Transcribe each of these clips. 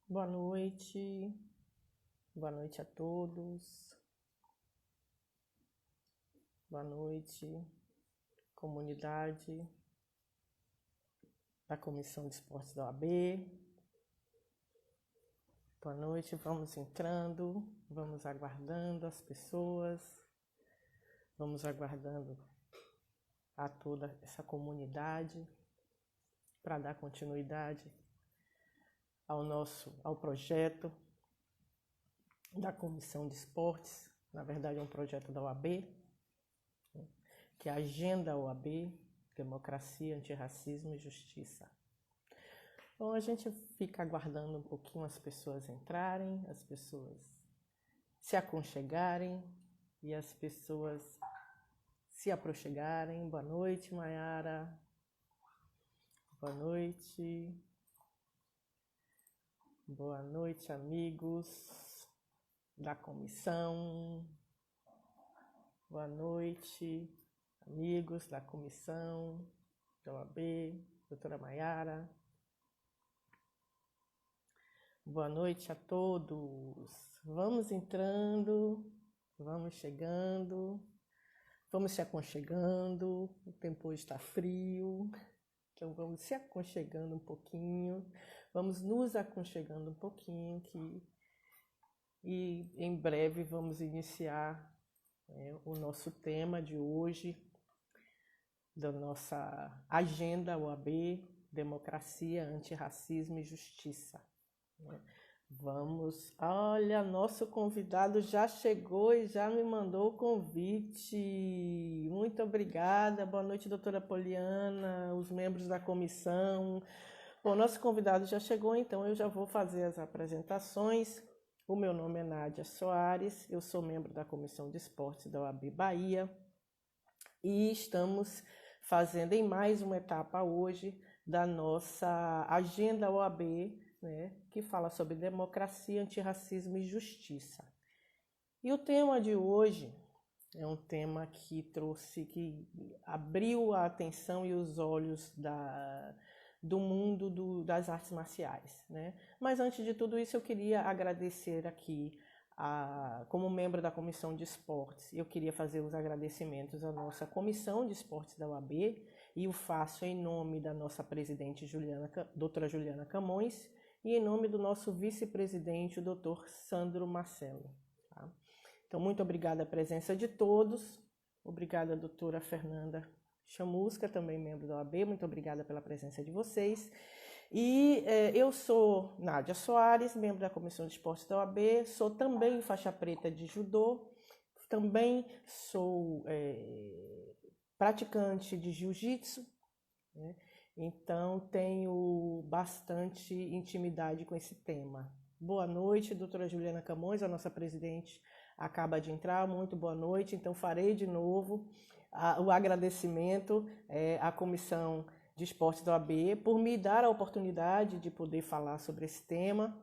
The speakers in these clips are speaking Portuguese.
Boa noite a todos, boa noite, comunidade da Comissão de Esportes da OAB, boa noite, vamos entrando, vamos aguardando as pessoas, vamos aguardando a toda essa comunidade para dar continuidade ao projeto da Comissão de Esportes. Na verdade, é um projeto da OAB, que é a Agenda OAB, Democracia, Antirracismo e Justiça. Então, a gente fica aguardando um pouquinho as pessoas entrarem, as pessoas se aconchegarem e as pessoas se aproximarem. Boa noite, Maiara. Boa noite. Boa noite, amigos da comissão. Boa noite, amigos da comissão da OAB, doutora Maiara. Boa noite a todos. Vamos entrando, vamos chegando, vamos se aconchegando. O tempo hoje está frio, então vamos se aconchegando um pouquinho. Vamos nos aconchegando um pouquinho e em breve vamos iniciar o nosso tema de hoje, da nossa Agenda OAB, Democracia, Antirracismo e Justiça. Olha, nosso convidado já chegou e já me mandou o convite. Muito obrigada, boa noite, doutora Poliana, os membros da comissão. Bom, nosso convidado já chegou, então eu já vou fazer as apresentações. O meu nome é Nádia Soares, eu sou membro da Comissão de Esportes da OAB Bahia e estamos fazendo em mais uma etapa hoje da nossa Agenda OAB, né, que fala sobre democracia, antirracismo e justiça. E o tema de hoje é um tema que abriu a atenção e os olhos do mundo das artes marciais, né? Mas antes de tudo isso, eu queria agradecer aqui, como membro da Comissão de Esportes, eu queria fazer os agradecimentos à nossa Comissão de Esportes da OAB, e o faço em nome da nossa presidente, doutora Juliana Camões, e em nome do nosso vice-presidente, o doutor Sandro Marcelo. Tá? Então, muito obrigada a presença de todos, obrigada, doutora Fernanda Chamusca, também membro da OAB, muito obrigada pela presença de vocês. E eu sou Nádia Soares, membro da Comissão de Esportes da OAB, sou também faixa preta de judô, também sou praticante de jiu-jitsu, né? Então tenho bastante intimidade com esse tema. Boa noite, doutora Juliana Camões, a nossa presidente acaba de entrar, muito boa noite, então farei de novo o agradecimento à Comissão de Esportes da OAB por me dar a oportunidade de poder falar sobre esse tema,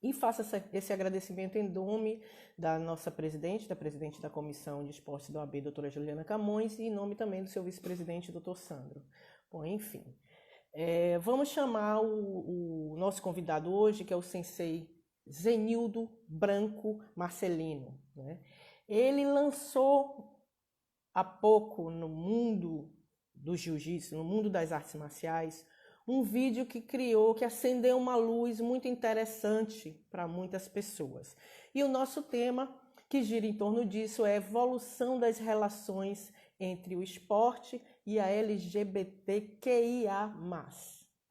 e faço esse agradecimento em nome da nossa presidente, da presidente da Comissão de Esportes da OAB, doutora Juliana Camões, e em nome também do seu vice-presidente, doutor Sandro. Bom, enfim, vamos chamar o nosso convidado hoje, que é o sensei Zenildo Branco Marcelino, né? Ele lançou há pouco no mundo do jiu-jitsu, no mundo das artes marciais, um vídeo que acendeu uma luz muito interessante para muitas pessoas. E o nosso tema, que gira em torno disso, é a evolução das relações entre o esporte e a LGBTQIA+.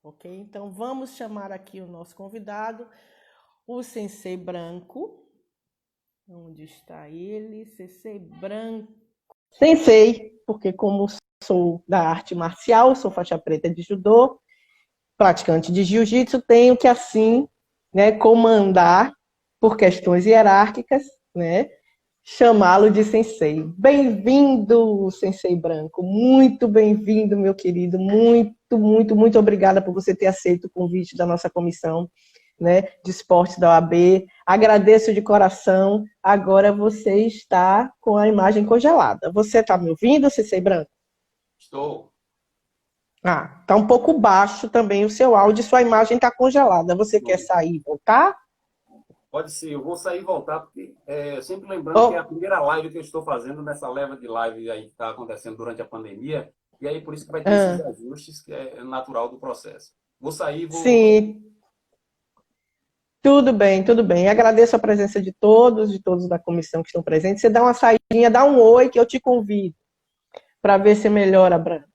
Ok? Então, vamos chamar aqui o nosso convidado, o Sensei Branco. Onde está ele? Sensei Branco. Sensei, porque como sou da arte marcial, sou faixa preta de judô, praticante de jiu-jitsu, tenho que, assim, né, comandar, por questões hierárquicas, né, chamá-lo de sensei. Bem-vindo, Sensei Branco, muito bem-vindo, meu querido, muito obrigada por você ter aceito o convite da nossa comissão, né, de esportes da OAB. Agradeço de coração. Agora você está com a imagem congelada. Você está me ouvindo, Sensei Branco? Estou. Ah, tá um pouco baixo também o seu áudio, sua imagem está congelada. Você quer sair e voltar? Pode ser, eu vou sair e voltar, porque sempre lembrando que é a Oh, primeira live que eu estou fazendo nessa leva de live aí que está acontecendo durante a pandemia, e aí por isso que vai ter esses ah, ajustes, que é natural do processo. Vou sair e vou voltar. sim, tudo bem, tudo bem. Agradeço a presença de todos da comissão que estão presentes. Você dá uma saidinha, dá um oi que eu te convido para ver se melhora, Branco.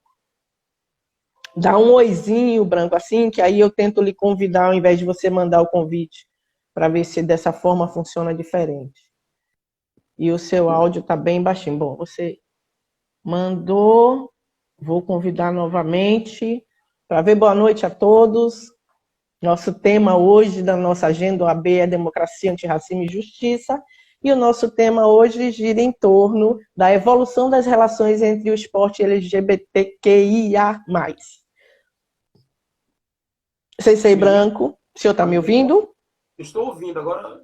Dá um oizinho, Branco, assim, que aí eu tento lhe convidar ao invés de você mandar o convite, para ver se dessa forma funciona diferente. E o seu áudio está bem baixinho. Bom, você mandou, vou convidar novamente para ver. Boa noite a todos. Nosso tema hoje da nossa agenda OAB é democracia, antirracismo e justiça. E o nosso tema hoje gira em torno da evolução das relações entre o esporte LGBTQIA+. Sensei Branco, o senhor está me ouvindo? Estou ouvindo, agora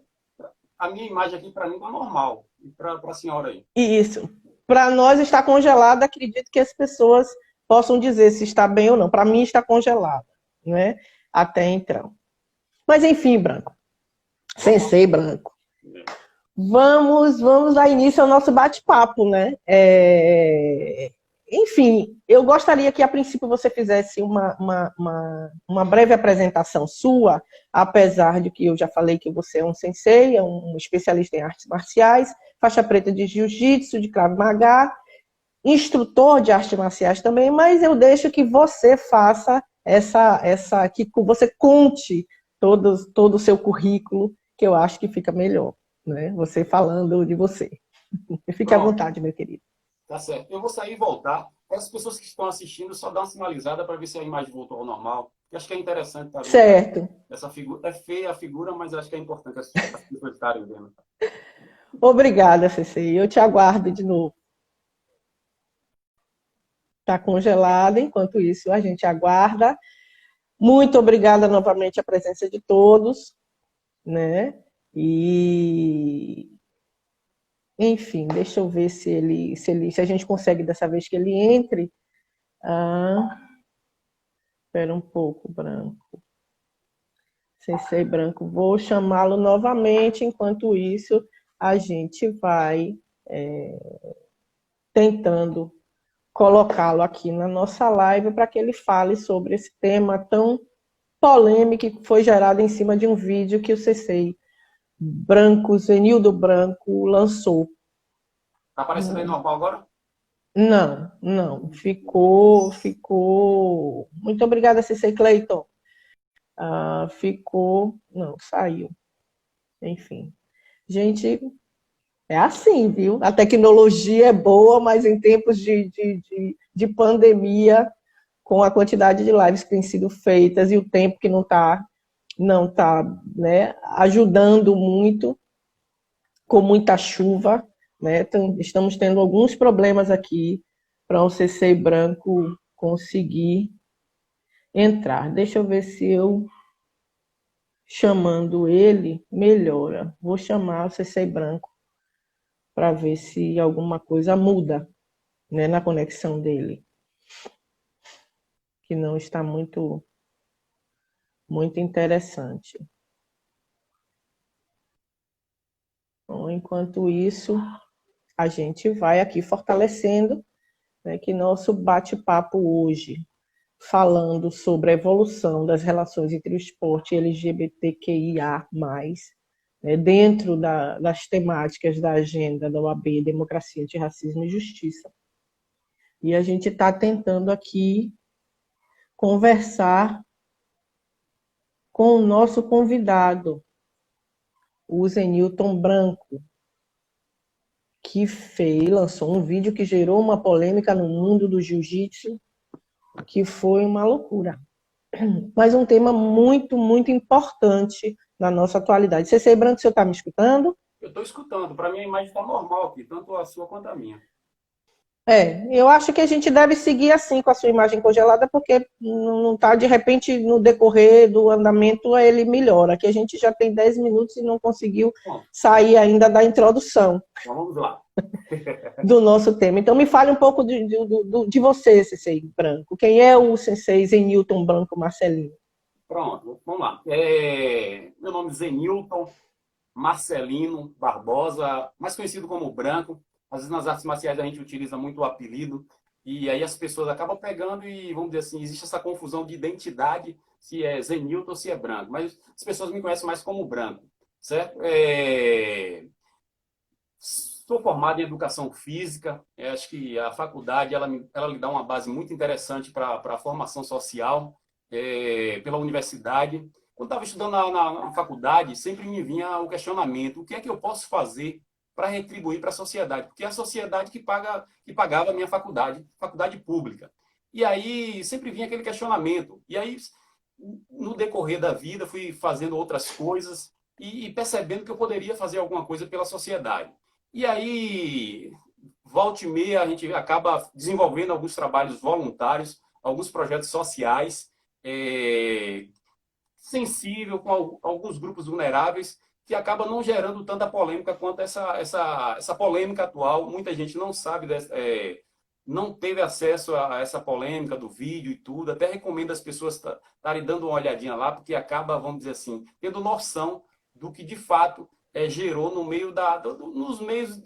a minha imagem aqui para mim está normal, e para a senhora aí. Isso. Para nós está congelada, acredito que as pessoas possam dizer se está bem ou não. Para mim está congelada, né? Até então. Mas enfim, Branco. Vamos, Sensei Branco. Vamos dar início ao nosso bate-papo, né? Enfim, eu gostaria que a princípio você fizesse uma breve apresentação sua, apesar de que eu já falei que você é um sensei, é um especialista em artes marciais, faixa preta de jiu-jitsu, de Krav Maga, instrutor de artes marciais também, mas eu deixo que você faça que você conte todo o seu currículo, que eu acho que fica melhor, né? Você falando de você. Fique à pronto, vontade, meu querido. tá certo. Eu vou sair e voltar. As pessoas que estão assistindo só dá uma sinalizada para ver se a imagem voltou ao normal. Eu acho que é interessante estar vendo Certo. essa figura. É feia a figura, mas acho que é importante as pessoas estarem vendo. Obrigada, Ceci. Eu te aguardo de novo. Está congelada, enquanto isso a gente aguarda. Muito obrigada novamente a presença de todos, né? E enfim, deixa eu ver se a gente consegue dessa vez que ele entre. Ah, espera um pouco, Branco. Sensei Branco, vou chamá-lo novamente. Enquanto isso, a gente vai tentando colocá-lo aqui na nossa live para que ele fale sobre esse tema tão polêmico que foi gerado em cima de um vídeo que o Sensei Branco, Zenildo Branco, lançou. Tá aparecendo aí normal agora? Não, não, ficou. Muito obrigada, Ceci Cleiton. Ficou, não, saiu. Enfim, gente, é assim, viu? A tecnologia é boa, mas em tempos de pandemia, com a quantidade de lives que têm sido feitas e o tempo que não tá, né, ajudando muito, com muita chuva, né? Então, estamos tendo alguns problemas aqui para o CC Branco conseguir entrar. Deixa eu ver se eu chamando ele melhora. Vou chamar o CC Branco para ver se alguma coisa muda, né, na conexão dele, que não está muito interessante. Então, enquanto isso, a gente vai aqui fortalecendo, né, que nosso bate-papo hoje, falando sobre a evolução das relações entre o esporte e LGBTQIA+, né, dentro das temáticas da agenda da OAB, Democracia, Antirracismo e Justiça. E a gente está tentando aqui conversar com o nosso convidado, o Zenilton Branco, que lançou um vídeo que gerou uma polêmica no mundo do jiu-jitsu, que foi uma loucura. Mas um tema muito, muito importante na nossa atualidade. CC Branco, o senhor está me escutando? Eu estou escutando. Para mim a imagem está normal aqui, tanto a sua quanto a minha. Eu acho que a gente deve seguir assim com a sua imagem congelada, porque não está, de repente, no decorrer do andamento, ele melhora. Aqui a gente já tem 10 minutos e não conseguiu Bom, sair ainda da introdução então vamos lá. do nosso tema. Então, me fale um pouco de você, Sensei Branco. Quem é o Sensei Zenilton Branco Marcelino? Pronto, vamos lá. Meu nome é Zenilton Marcelino Barbosa, mais conhecido como Branco. Às vezes nas artes marciais a gente utiliza muito o apelido e aí as pessoas acabam pegando e, vamos dizer assim, existe essa confusão de identidade, se é Zenilton ou se é Branco. Mas as pessoas me conhecem mais como Branco, certo? Sou formado em educação física. Acho que a faculdade ela lhe dá uma base muito interessante para a formação social pela universidade. Quando estava estudando na faculdade, sempre me vinha o questionamento: o que é que eu posso fazer para retribuir para a sociedade? Porque é a sociedade que pagava a minha faculdade pública. E aí sempre vinha aquele questionamento. E aí, no decorrer da vida, fui fazendo outras coisas e percebendo que eu poderia fazer alguma coisa pela sociedade. E aí, volta e meia, a gente acaba desenvolvendo alguns trabalhos voluntários, alguns projetos sociais, é, sensível com alguns grupos vulneráveis, que acaba não gerando tanta polêmica quanto essa polêmica atual. Muita gente não sabe, não teve acesso a essa polêmica do vídeo e tudo. Até recomendo as pessoas estarem dando uma olhadinha lá, porque acaba, vamos dizer assim, tendo noção do que de fato gerou no meio nos meios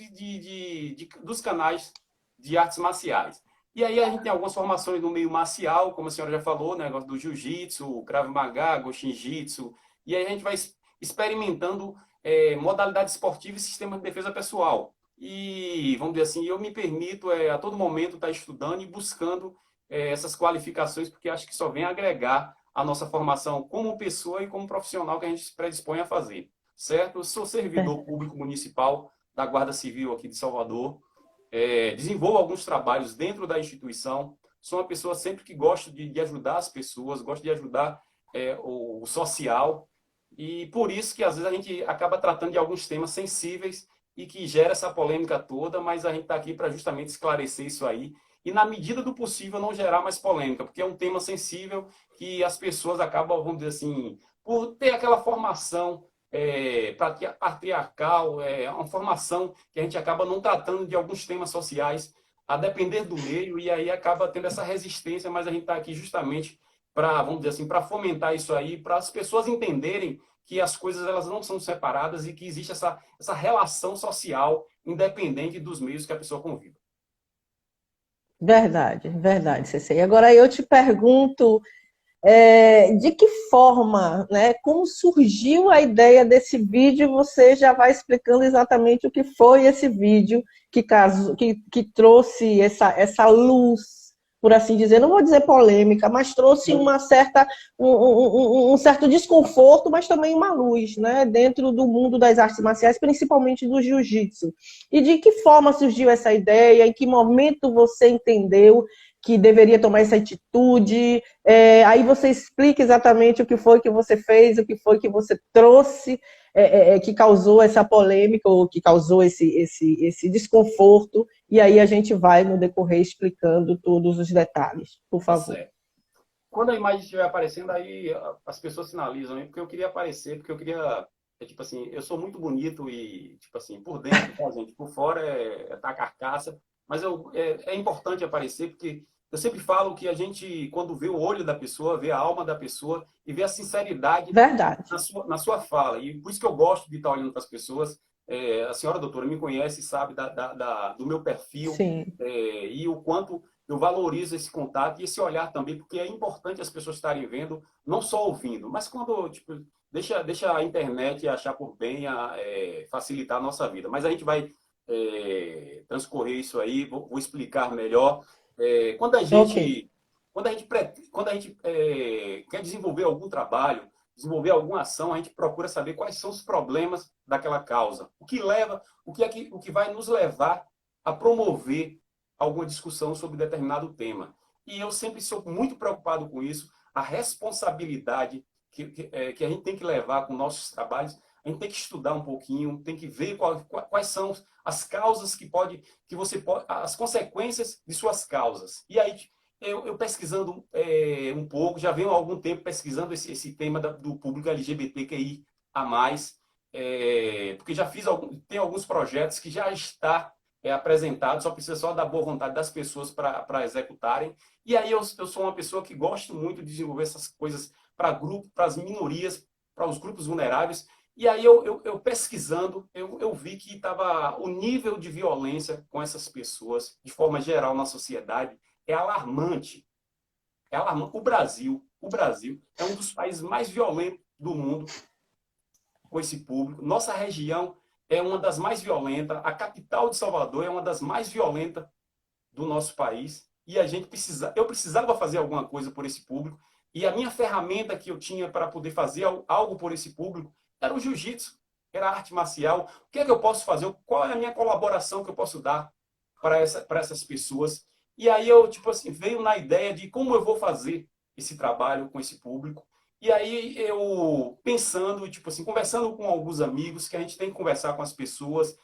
dos canais de artes marciais. E aí a gente tem algumas formações no meio marcial, como a senhora já falou, né, negócio do jiu-jitsu, Krav Maga, Goshin-jitsu, e aí a gente vai experimentando modalidade esportiva e sistema de defesa pessoal. E, vamos dizer assim, eu me permito a todo momento estar estudando e buscando essas qualificações, porque acho que só vem agregar a nossa formação como pessoa e como profissional que a gente se predispõe a fazer. Certo? Eu sou servidor público municipal da Guarda Civil aqui de Salvador. Desenvolvo alguns trabalhos dentro da instituição. Sou uma pessoa sempre que gosto de ajudar as pessoas, gosto de ajudar o social. E por isso que às vezes a gente acaba tratando de alguns temas sensíveis e que gera essa polêmica toda, mas a gente está aqui para justamente esclarecer isso aí e, na medida do possível, não gerar mais polêmica, porque é um tema sensível que as pessoas acabam, vamos dizer assim, por ter aquela formação patriarcal, uma formação que a gente acaba não tratando de alguns temas sociais, a depender do meio, e aí acaba tendo essa resistência, mas a gente está aqui justamente para, vamos dizer assim, para fomentar isso aí, para as pessoas entenderem que as coisas elas não são separadas e que existe essa relação social independente dos meios que a pessoa convive. Verdade, verdade, Ceci. Agora eu te pergunto, de que forma, né, como surgiu a ideia desse vídeo? Você já vai explicando exatamente o que foi esse vídeo que trouxe essa luz, por assim dizer, não vou dizer polêmica, mas trouxe um certo desconforto, mas também uma luz, né, dentro do mundo das artes marciais, principalmente do jiu-jitsu. E de que forma surgiu essa ideia? Em que momento você entendeu que deveria tomar essa atitude? Aí você explica exatamente o que foi que você fez, o que foi que você trouxe, que causou essa polêmica, ou que causou esse desconforto, e aí a gente vai, no decorrer, explicando todos os detalhes, por Tá favor. certo. Quando a imagem estiver aparecendo, aí as pessoas sinalizam, hein? Porque eu queria aparecer, porque eu queria. Tipo assim, eu sou muito bonito e, tipo assim, por dentro, tá, gente? Por fora tá a carcaça. Mas é importante aparecer, porque eu sempre falo que a gente, quando vê o olho da pessoa, vê a alma da pessoa e vê a sinceridade Verdade. na sua fala. E por isso que eu gosto de estar olhando para as pessoas. A senhora doutora me conhece, sabe do meu perfil, Sim. e o quanto eu valorizo esse contato e esse olhar também, porque é importante as pessoas estarem vendo, não só ouvindo, mas quando, tipo, deixa a internet achar por bem facilitar a nossa vida. Mas a gente vai transcorrer isso aí, vou explicar melhor. Quando a Ok. gente, quando a gente quer desenvolver algum trabalho, desenvolver alguma ação, a gente procura saber quais são os problemas daquela causa. O que vai nos levar a promover alguma discussão sobre determinado tema. E eu sempre sou muito preocupado com isso, a responsabilidade que a gente tem que levar com nossos trabalhos. A a gente tem que estudar um pouquinho, tem que ver quais são as causas que você pode, as consequências de suas causas. E aí, eu pesquisando um pouco, já venho há algum tempo pesquisando esse tema do público LGBTQI a mais, porque já tem alguns projetos que já está apresentado, só precisa só da boa vontade das pessoas para executarem. E aí eu sou uma pessoa que gosto muito de desenvolver essas coisas para grupos, para as minorias, para os grupos vulneráveis. E aí eu pesquisando, eu vi que o nível de violência com essas pessoas, de forma geral na sociedade, é alarmante. É alarmante. O Brasil é um dos países mais violentos do mundo com esse público. Nossa região é uma das mais violentas. A capital de Salvador é uma das mais violentas do nosso país. E eu precisava fazer alguma coisa por esse público. E a minha ferramenta que eu tinha para poder fazer algo por esse público era o jiu-jitsu, era a arte marcial. O que é que eu posso fazer? Qual é a minha colaboração que eu posso dar para essas pessoas? E aí eu, tipo assim, veio na ideia de como eu vou fazer esse trabalho com esse público. E aí eu pensando, tipo assim, conversando com alguns amigos, que a gente tem que conversar com as pessoas,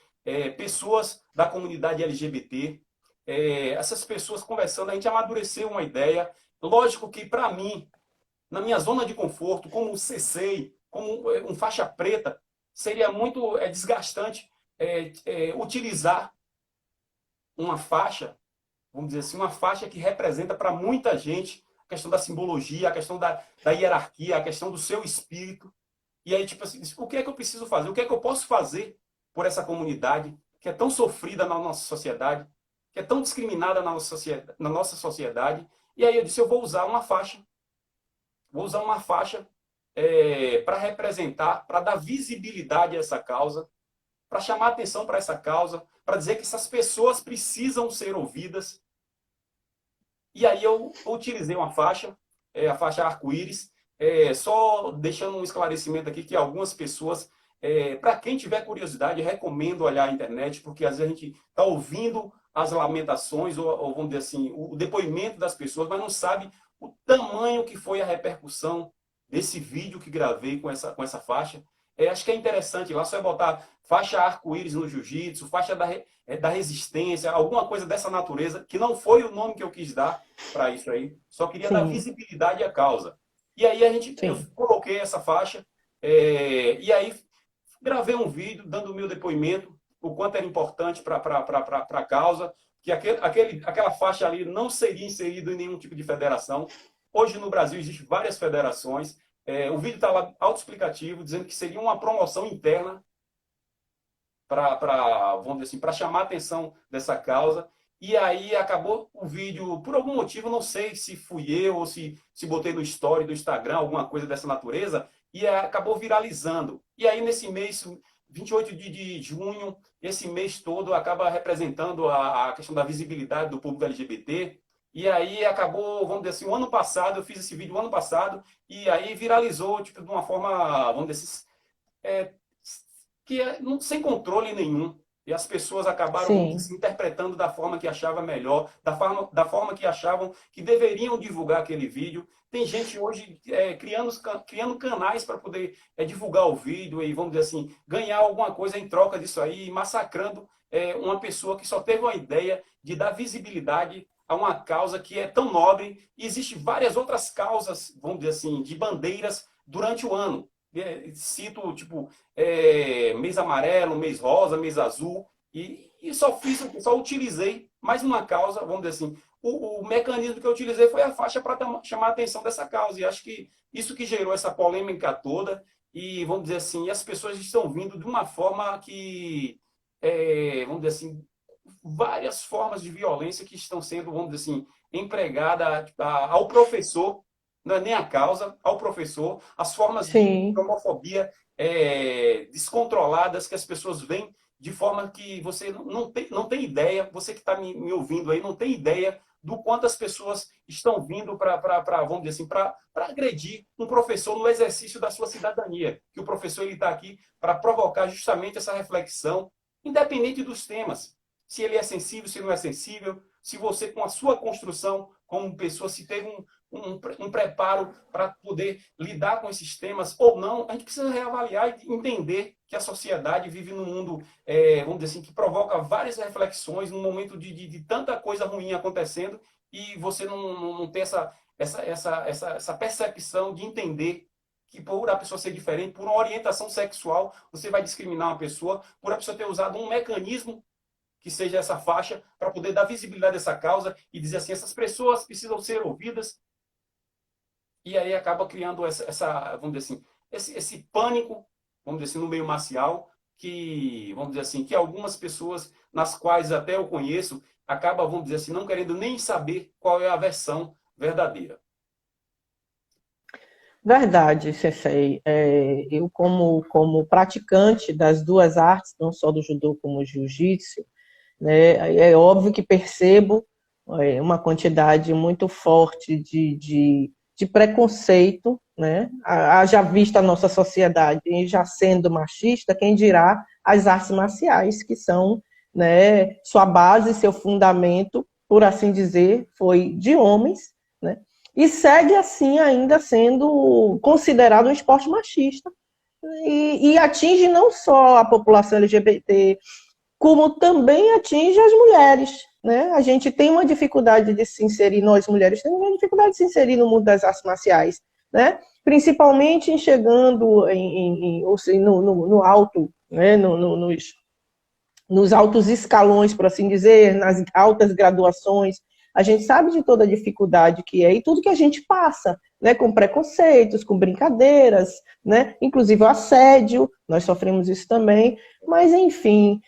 pessoas da comunidade LGBT, essas pessoas conversando, a gente amadureceu uma ideia. Lógico que, para mim, na minha zona de conforto, como CC, como um faixa preta, seria muito desgastante utilizar uma faixa, vamos dizer assim, uma faixa que representa para muita gente a questão da simbologia, a questão da hierarquia, a questão do seu espírito. E aí, tipo assim, o que é que eu preciso fazer? O que é que eu posso fazer por essa comunidade que é tão sofrida na nossa sociedade, que é tão discriminada na nossa sociedade? E aí eu disse, eu vou usar uma faixa. Vou usar uma faixa para representar, para dar visibilidade a essa causa, para chamar atenção para essa causa, para dizer que essas pessoas precisam ser ouvidas. E aí eu utilizei uma faixa, a faixa arco-íris, só deixando um esclarecimento aqui que algumas pessoas, para quem tiver curiosidade, recomendo olhar a internet, porque às vezes a gente está ouvindo as lamentações, ou vamos dizer assim, o depoimento das pessoas, mas não sabe o tamanho que foi a repercussão desse vídeo que gravei com essa faixa. Acho que é interessante, lá só é botar faixa arco-íris no jiu-jitsu, faixa da resistência, alguma coisa dessa natureza, que não foi o nome que eu quis dar para isso aí, só queria dar visibilidade à causa. E aí eu coloquei essa faixa, e aí gravei um vídeo dando o meu depoimento, o quanto era importante para a causa, que aquela faixa ali não seria inserida em nenhum tipo de federação. Hoje no Brasil existem várias federações. O vídeo está lá autoexplicativo, dizendo que seria uma promoção interna vamos dizer assim, para chamar a atenção dessa causa. E aí acabou o vídeo, por algum motivo, não sei se fui eu ou se botei no story do Instagram, alguma coisa dessa natureza, e acabou viralizando. E aí nesse mês, 28 de junho, esse mês todo acaba representando a questão da visibilidade do público LGBT. E aí acabou, vamos dizer assim, o ano passado, eu fiz esse vídeo o ano passado, e aí viralizou tipo, de uma forma, vamos dizer assim, sem controle nenhum. E as pessoas acabaram se interpretando da forma que achavam melhor, da forma que achavam que deveriam divulgar aquele vídeo. Tem gente hoje criando canais para poder divulgar o vídeo e, vamos dizer assim, ganhar alguma coisa em troca disso aí, massacrando uma pessoa que só teve uma ideia de dar visibilidade a uma causa que é tão nobre. E existem várias outras causas, vamos dizer assim, de bandeiras durante o ano. Cito, tipo, mês amarelo, mês rosa, mês azul, e só utilizei mais uma causa, vamos dizer assim, o mecanismo que eu utilizei foi a faixa para chamar a atenção dessa causa, e acho que isso que gerou essa polêmica toda, e vamos dizer assim, as pessoas estão vindo de uma forma que, vamos dizer assim, várias formas de violência que estão sendo, vamos dizer assim, empregadas ao professor, não é nem a causa, ao professor, as formas de homofobia descontroladas que as pessoas veem de forma que você não tem ideia, você que está me ouvindo aí, não tem ideia do quanto as pessoas estão vindo vamos dizer assim, para agredir um professor no exercício da sua cidadania. Que o professor está aqui para provocar justamente essa reflexão, independente dos temas. Se ele é sensível, se não é sensível, se você, com a sua construção como pessoa, se teve um preparo para poder lidar com esses temas ou não. A gente precisa reavaliar e entender que a sociedade vive num mundo, vamos dizer assim, que provoca várias reflexões, num momento de tanta coisa ruim acontecendo, e você não tem essa percepção de entender que por a pessoa ser diferente, por uma orientação sexual, você vai discriminar uma pessoa, por a pessoa ter usado um mecanismo que seja essa faixa, para poder dar visibilidade a essa causa e dizer assim, essas pessoas precisam ser ouvidas, e aí acaba criando vamos dizer assim, esse pânico, vamos dizer assim, no meio marcial, que, vamos dizer assim, que algumas pessoas, nas quais até eu conheço, acabam, vamos dizer assim, não querendo nem saber qual é a versão verdadeira. Verdade, Sensei. Eu, como praticante das duas artes, não só do judô como do jiu-jitsu, né, é óbvio que percebo uma quantidade muito forte de preconceito, né? Haja vista a nossa sociedade já sendo machista, quem dirá as artes marciais, que são, né, sua base, seu fundamento, por assim dizer, foi de homens, né? E segue assim ainda sendo considerado um esporte machista. E atinge não só a população LGBT, como também atinge as mulheres, né? A gente tem uma dificuldade de se inserir, nós mulheres temos uma dificuldade de se inserir no mundo das artes marciais, né? Principalmente em chegando no alto, né? Nos altos escalões, por assim dizer, nas altas graduações. A gente sabe de toda a dificuldade que é e tudo que a gente passa, né, com preconceitos, com brincadeiras, né, inclusive o assédio, nós sofremos isso também, mas enfim,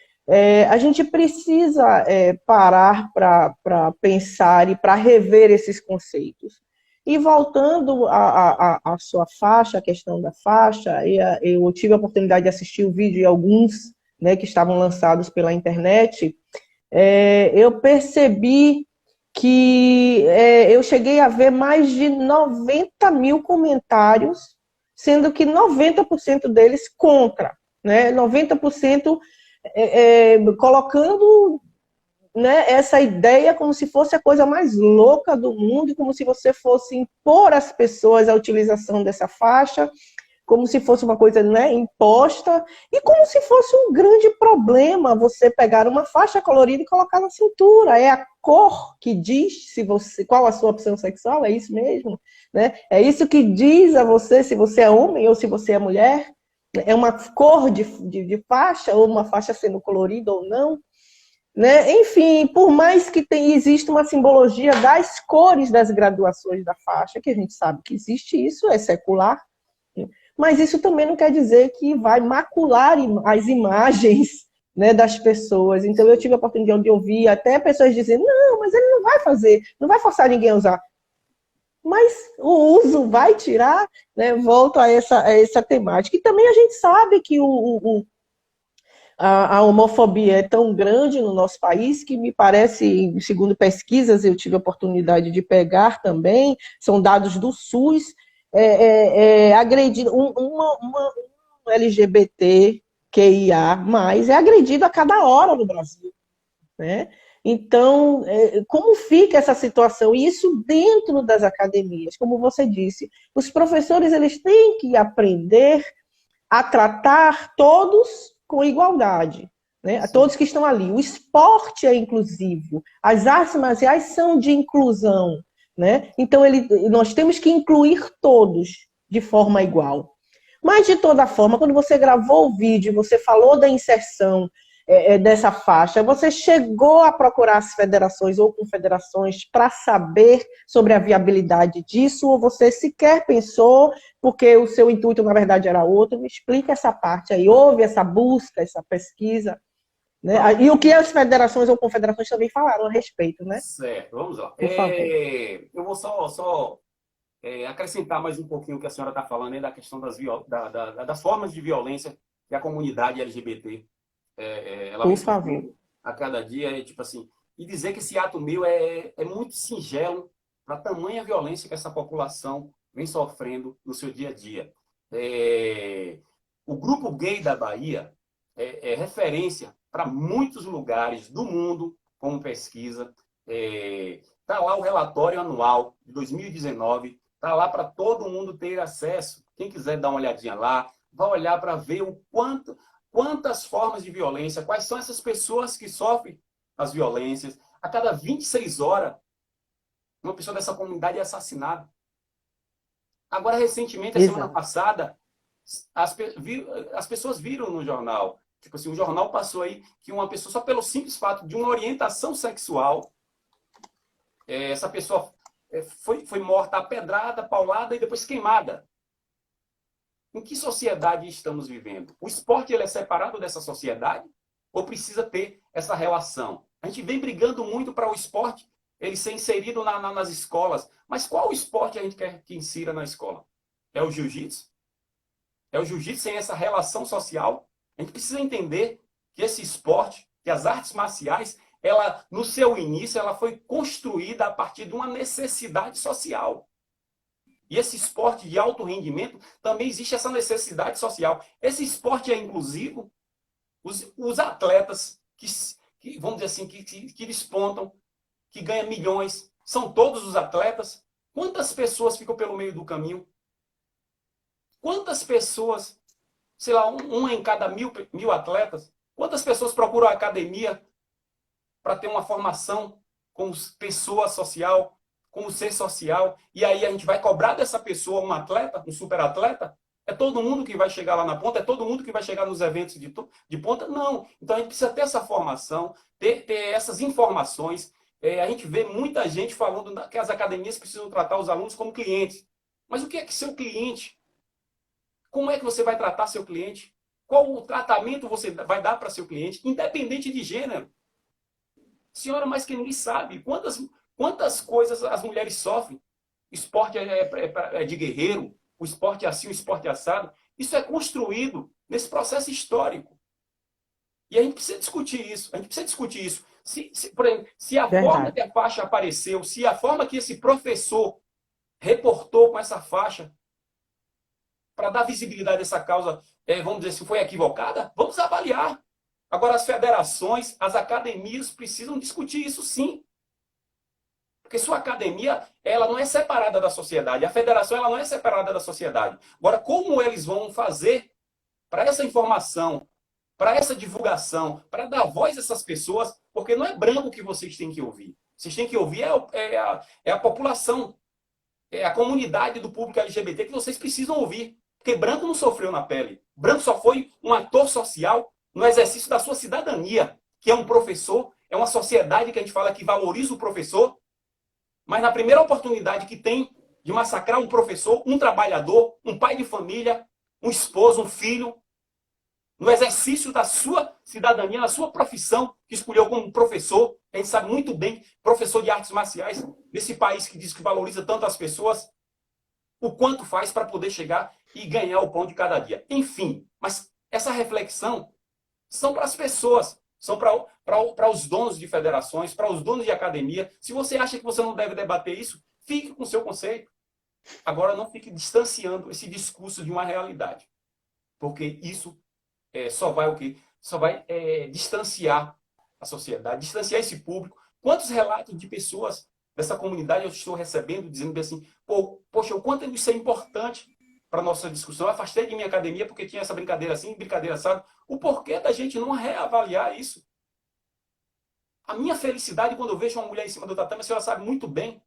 a gente precisa parar para pensar e para rever esses conceitos. E voltando à sua faixa, a questão da faixa, eu tive a oportunidade de assistir o vídeo e alguns, né, que estavam lançados pela internet, eu percebi que eu cheguei a ver mais de 90 mil comentários, sendo que 90% deles contra, né? 90% colocando, né, essa ideia como se fosse a coisa mais louca do mundo, como se você fosse impor às pessoas a utilização dessa faixa, como se fosse uma coisa, né, imposta, e como se fosse um grande problema você pegar uma faixa colorida e colocar na cintura. É a cor que diz qual a sua opção sexual, é isso mesmo? Né? É isso que diz a você se você é homem ou se você é mulher? É uma cor de faixa, ou uma faixa sendo colorida ou não? Né? Enfim, por mais que exista uma simbologia das cores das graduações da faixa, que a gente sabe que existe isso, é secular, mas isso também não quer dizer que vai macular as imagens, né, das pessoas. Então eu tive a oportunidade de ouvir até pessoas dizendo, não, mas ele não vai fazer, não vai forçar ninguém a usar. Mas o uso vai tirar, né, volto a essa temática. E também a gente sabe que a homofobia é tão grande no nosso país que me parece, segundo pesquisas, eu tive a oportunidade de pegar também, são dados do SUS, agredido, um LGBT QIA+, é agredido a cada hora no Brasil, né? Então, como fica essa situação? E isso dentro das academias, como você disse, os professores eles têm que aprender a tratar todos com igualdade, né? Todos que estão ali. O esporte é inclusivo, as artes marciais são de inclusão, né? Então, nós temos que incluir todos de forma igual. Mas, de toda forma, quando você gravou o vídeo, você falou da inserção dessa faixa, você chegou a procurar as federações ou confederações para saber sobre a viabilidade disso, ou você sequer pensou, porque o seu intuito, na verdade, era outro? Me explica essa parte aí. Houve essa busca, essa pesquisa, né? E o que as federações ou confederações também falaram a respeito, né? Certo, vamos lá. Por favor. Eu vou só acrescentar mais um pouquinho o que a senhora está falando aí da questão das formas de violência que a comunidade LGBT ela vem sofrendo a cada dia, tipo assim, e dizer que esse ato meu é muito singelo para a tamanha violência que essa população vem sofrendo no seu dia a dia. O grupo gay da Bahia é referência para muitos lugares do mundo, como pesquisa, Está lá o relatório anual de 2019, está lá para todo mundo ter acesso. Quem quiser dar uma olhadinha lá, vai olhar para ver quantas formas de violência, quais são essas pessoas que sofrem as violências. A cada 26 horas, uma pessoa dessa comunidade é assassinada. Agora, recentemente, a semana passada, as pessoas viram no jornal, tipo assim, o jornal passou aí que uma pessoa, só pelo simples fato de uma orientação sexual, essa pessoa foi morta a pedrada, paulada e depois queimada. Em que sociedade estamos vivendo? O esporte ele é separado dessa sociedade ou precisa ter essa relação? A gente vem brigando muito para o esporte ele ser inserido nas escolas. Mas qual esporte a gente quer que insira na escola? É o jiu-jitsu? É o jiu-jitsu sem essa relação social? A gente precisa entender que esse esporte, que as artes marciais, ela, no seu início, ela foi construída a partir de uma necessidade social. E esse esporte de alto rendimento, também existe essa necessidade social. Esse esporte é inclusivo. Os atletas que vamos dizer assim, que despontam, que ganham milhões, são todos os atletas. Quantas pessoas ficam pelo meio do caminho? Quantas pessoas, sei lá, uma em cada mil atletas? Quantas pessoas procuram a academia para ter uma formação como pessoa social, como ser social, e aí a gente vai cobrar dessa pessoa um atleta, um super atleta? É todo mundo que vai chegar lá na ponta? É todo mundo que vai chegar nos eventos de ponta? Não. Então a gente precisa ter essa formação, ter essas informações. A gente vê muita gente falando que as academias precisam tratar os alunos como clientes. Mas o que é que seu cliente? Como é que você vai tratar seu cliente? Qual o tratamento você vai dar para seu cliente, independente de gênero? Senhora, mais que ninguém sabe quantas coisas as mulheres sofrem. Esporte é de guerreiro, o esporte é assim, o esporte é assado. Isso é construído nesse processo histórico. E a gente precisa discutir isso. A gente precisa discutir isso. Por exemplo, se a forma que a faixa apareceu, se a forma que esse professor reportou com essa faixa para dar visibilidade a essa causa, vamos dizer, se foi equivocada, vamos avaliar. Agora, as federações, as academias precisam discutir isso sim. Porque sua academia, ela não é separada da sociedade. A federação, ela não é separada da sociedade. Agora, como eles vão fazer para essa informação, para essa divulgação, para dar voz a essas pessoas? Porque não é branco que vocês têm que ouvir. Vocês têm que ouvir a população, a comunidade do público LGBT que vocês precisam ouvir. Porque branco não sofreu na pele. Branco só foi um ator social no exercício da sua cidadania, que é um professor, é uma sociedade que a gente fala que valoriza o professor, mas na primeira oportunidade que tem de massacrar um professor, um trabalhador, um pai de família, um esposo, um filho, no exercício da sua cidadania, na sua profissão, que escolheu como professor, a gente sabe muito bem, professor de artes marciais, desse país que diz que valoriza tanto as pessoas, o quanto faz para poder chegar e ganhar o pão de cada dia. Enfim, mas essa reflexão são para as pessoas, são para os donos de federações, para os donos de academia. Se você acha que você não deve debater isso, fique com o seu conceito. Agora, não fique distanciando esse discurso de uma realidade. Porque isso só vai o quê? Só vai distanciar a sociedade, distanciar esse público. Quantos relatos de pessoas dessa comunidade eu estou recebendo, dizendo assim, poxa, o quanto isso é importante para a nossa discussão. Eu afastei de minha academia porque tinha essa brincadeira assim, brincadeira assada. O porquê da gente não reavaliar isso? A minha felicidade quando eu vejo uma mulher em cima do tatame, a senhora sabe muito bem.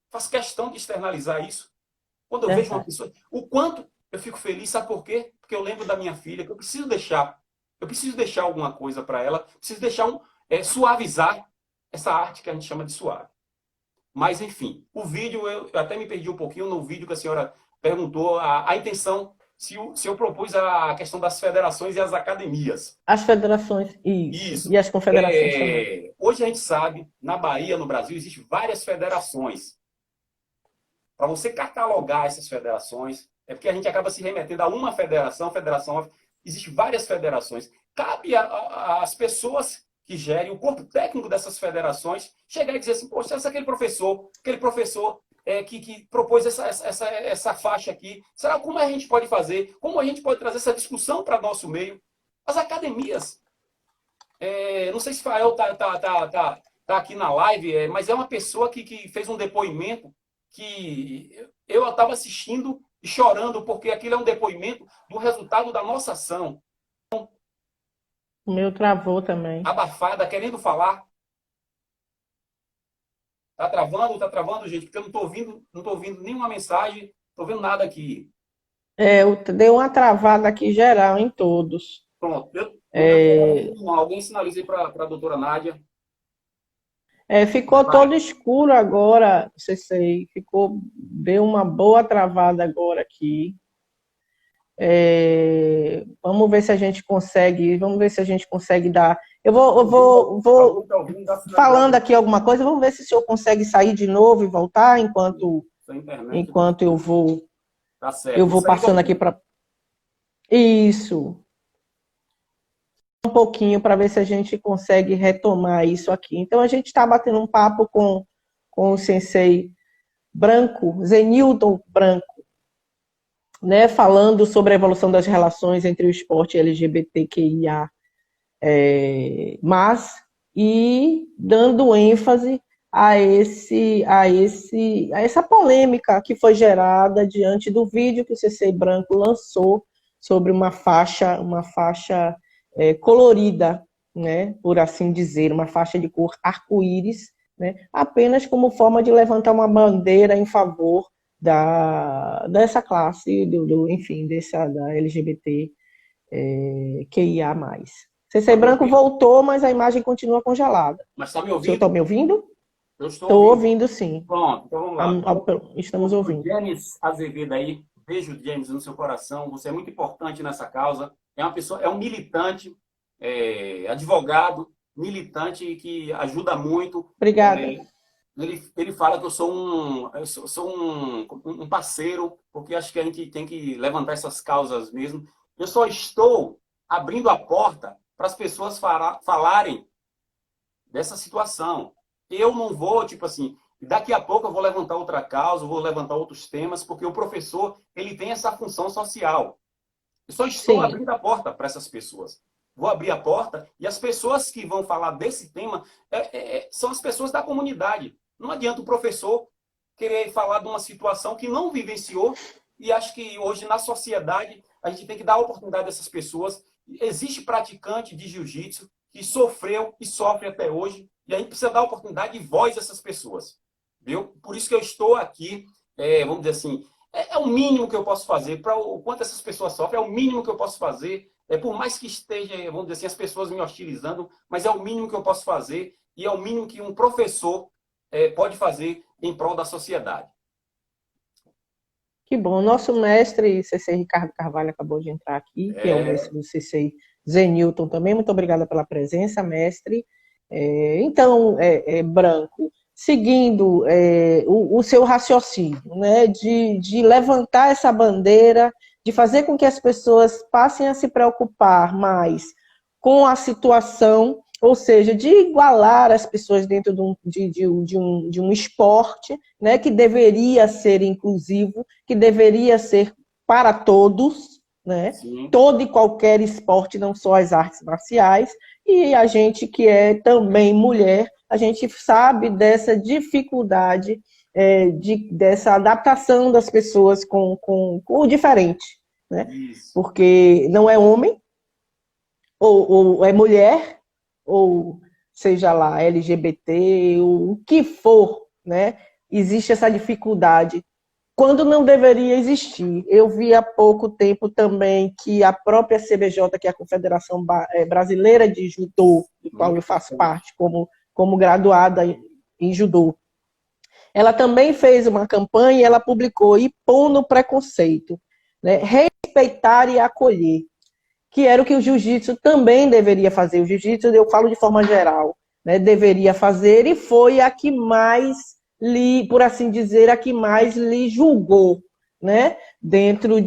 Faço questão de externalizar isso. Quando eu vejo uma pessoa, o quanto eu fico feliz, sabe por quê? Porque eu lembro da minha filha, que eu preciso deixar alguma coisa para ela, preciso deixar suavizar essa arte que a gente chama de suave. Mas, enfim, o vídeo, eu até me perdi um pouquinho no vídeo que a senhora perguntou a intenção, se eu propus a questão das federações e as academias. As federações, isso. E as confederações também. Hoje a gente sabe, na Bahia, no Brasil, existem várias federações. Para você catalogar essas federações, é porque a gente acaba se remetendo a uma federação, existem várias federações. Cabe às pessoas que gerem o corpo técnico dessas federações chegar e dizer assim, poxa, esse é aquele professor que propôs essa faixa aqui, será como a gente pode fazer? Como a gente pode trazer essa discussão para nosso meio? As academias. Não sei se Fael está tá aqui na live, mas é uma pessoa que fez um depoimento que eu estava assistindo e chorando, porque aquilo é um depoimento do resultado da nossa ação. O meu travou também. Abafada, querendo falar. Tá travando, gente, porque eu não tô ouvindo nenhuma mensagem, não tô vendo nada aqui. Deu uma travada aqui geral em todos. Pronto, eu não, alguém sinalize para a doutora Nádia. Ficou todo escuro agora, CC. Deu uma boa travada agora aqui. Vamos ver se a gente consegue dar. Eu vou falando aqui alguma coisa, vamos ver se o senhor consegue sair de novo e voltar enquanto eu vou. Tá certo. Eu vou passando aqui para. Isso. Um pouquinho para ver se a gente consegue retomar isso aqui. Então, a gente está batendo um papo com o sensei Branco, Zenilton Branco, né, falando sobre a evolução das relações entre o esporte LGBTQIA+, e dando ênfase a essa polêmica que foi gerada diante do vídeo que o CC Branco lançou sobre uma faixa colorida, né, por assim dizer, uma faixa de cor arco-íris, né, apenas como forma de levantar uma bandeira em favor dessa classe, enfim, da LGBT QIA+. CC Branco voltou, mas a imagem continua congelada. Mas está me ouvindo? O senhor está me ouvindo? Eu estou ouvindo, sim. Pronto, então vamos lá. Estamos ouvindo. James Azevedo aí, beijo, James, no seu coração. Você é muito importante nessa causa. É uma pessoa, é um militante, advogado, militante que ajuda muito. Obrigada. Ele fala que eu sou um parceiro, porque acho que a gente tem que levantar essas causas mesmo. Eu só estou abrindo a porta para as pessoas falarem dessa situação. Eu não vou, tipo assim, daqui a pouco eu vou levantar outra causa, vou levantar outros temas, porque o professor, ele tem essa função social. Eu só estou abrindo a porta para essas pessoas. Vou abrir a porta e as pessoas que vão falar desse tema são as pessoas da comunidade. Não adianta o professor querer falar de uma situação que não vivenciou, e acho que hoje na sociedade a gente tem que dar a oportunidade dessas pessoas. Existe praticante de jiu-jitsu que sofreu e sofre até hoje, e a gente precisa dar oportunidade e voz a essas pessoas. Viu? Por isso que eu estou aqui, vamos dizer assim, é o mínimo que eu posso fazer, para o quanto essas pessoas sofrem, é o mínimo que eu posso fazer, por mais que esteja, vamos dizer assim, as pessoas me hostilizando, mas é o mínimo que eu posso fazer, e é o mínimo que um professor pode fazer em prol da sociedade. Que bom. Nosso mestre, CC Ricardo Carvalho, acabou de entrar aqui, que é o mestre do CC Zenilton também. Muito obrigada pela presença, mestre. Então, Branco, seguindo o seu raciocínio, né, de levantar essa bandeira, de fazer com que as pessoas passem a se preocupar mais com a situação, ou seja, de igualar as pessoas dentro de um esporte, né, que deveria ser inclusivo, que deveria ser para todos, né? Todo e qualquer esporte, não só as artes marciais, e a gente que é também mulher, a gente sabe dessa dificuldade, dessa adaptação das pessoas com o diferente, né? Porque não é homem, ou é mulher, ou seja lá, LGBT, ou o que for, né? Existe essa dificuldade, quando não deveria existir. Eu vi há pouco tempo também que a própria CBJ, que é a Confederação Brasileira de Judô, do qual eu faço parte como graduada em judô, ela também fez uma campanha e ela publicou Impondo Preconceito, né? Respeitar e acolher, que era o que o jiu-jitsu também deveria fazer. O jiu-jitsu, eu falo de forma geral, né, deveria fazer, e foi a que mais por assim dizer, a que mais lhe julgou, né, dentro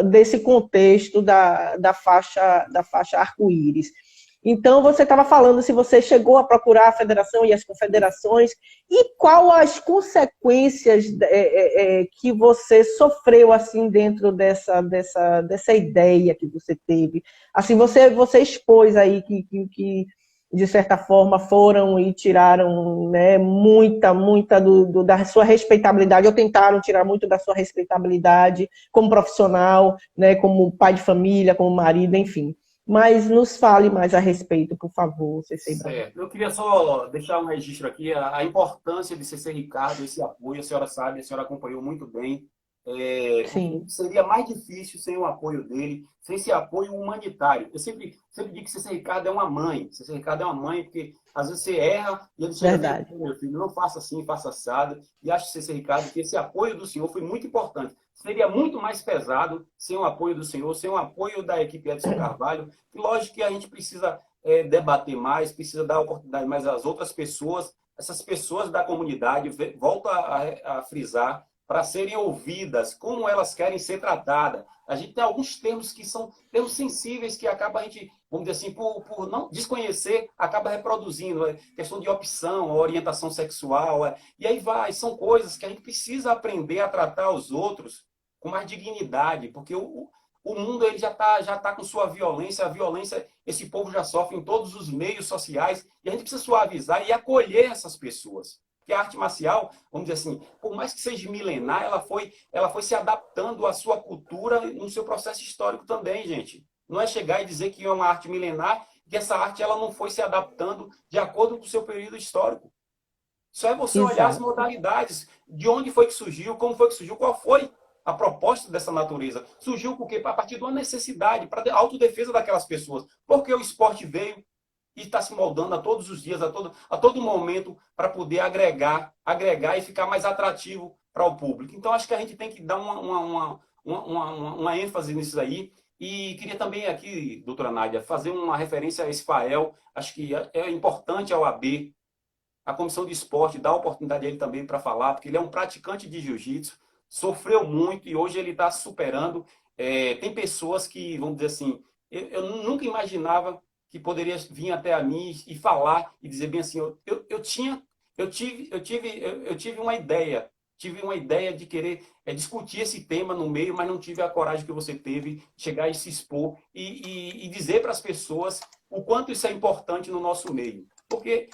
desse contexto da faixa arco-íris. Então, você estava falando se você chegou a procurar a federação e as confederações, e qual as consequências que você sofreu assim dentro dessa ideia que você teve. Assim, você expôs aí que de certa forma, foram e tiraram, né, muita da sua respeitabilidade, ou tentaram tirar muito da sua respeitabilidade como profissional, né, como pai de família, como marido, enfim. Mas nos fale mais a respeito, por favor, CC Branco. Certo. Eu queria só deixar um registro aqui, a importância de CC Ricardo, esse apoio, a senhora sabe, a senhora acompanhou muito bem. Sim. Seria mais difícil sem o apoio dele, sem esse apoio humanitário. Eu sempre digo que CC Ricardo é uma mãe. CC Ricardo é uma mãe, porque às vezes você erra e ele chega e diz, meu filho, não faça assim, faça assado. E acho, CC Ricardo, que esse apoio do senhor foi muito importante. Seria muito mais pesado sem o apoio do senhor, sem o apoio da equipe Edson Carvalho. E lógico que a gente precisa debater mais, precisa dar oportunidade mais às outras pessoas, essas pessoas da comunidade, volto a frisar, para serem ouvidas, como elas querem ser tratadas. A gente tem alguns termos que são termos sensíveis que acaba a gente, vamos dizer assim, por não desconhecer, acaba reproduzindo. Questão de opção, orientação sexual, e aí vai. São coisas que a gente precisa aprender a tratar os outros com mais dignidade, porque o mundo ele já tá com sua violência, a violência esse povo já sofre em todos os meios sociais, e a gente precisa suavizar e acolher essas pessoas. Porque a arte marcial, vamos dizer assim, por mais que seja milenar, ela foi se adaptando à sua cultura no seu processo histórico também, gente. Não é chegar e dizer que é uma arte milenar, que essa arte ela não foi se adaptando de acordo com o seu período histórico. Só é você olhar as modalidades, de onde foi que surgiu, como foi que surgiu, qual foi a proposta dessa natureza. Surgiu porque a partir de uma necessidade, para a autodefesa daquelas pessoas. Porque o esporte veio e está se moldando a todos os dias, a todo momento, para poder agregar e ficar mais atrativo para o público. Então, acho que a gente tem que dar uma ênfase nisso aí. E queria também aqui, doutora Nádia, fazer uma referência a esse FAEL. Acho que é importante ao AB, a Comissão de Esporte, dar a oportunidade a ele também para falar, porque ele é um praticante de jiu-jitsu, sofreu muito e hoje ele está superando. Tem pessoas que, vamos dizer assim, eu nunca imaginava que poderia vir até a mim e falar e dizer bem assim, eu tive uma ideia, de querer discutir esse tema no meio, mas não tive a coragem que você teve, chegar e se expor e dizer para as pessoas o quanto isso é importante no nosso meio. Porque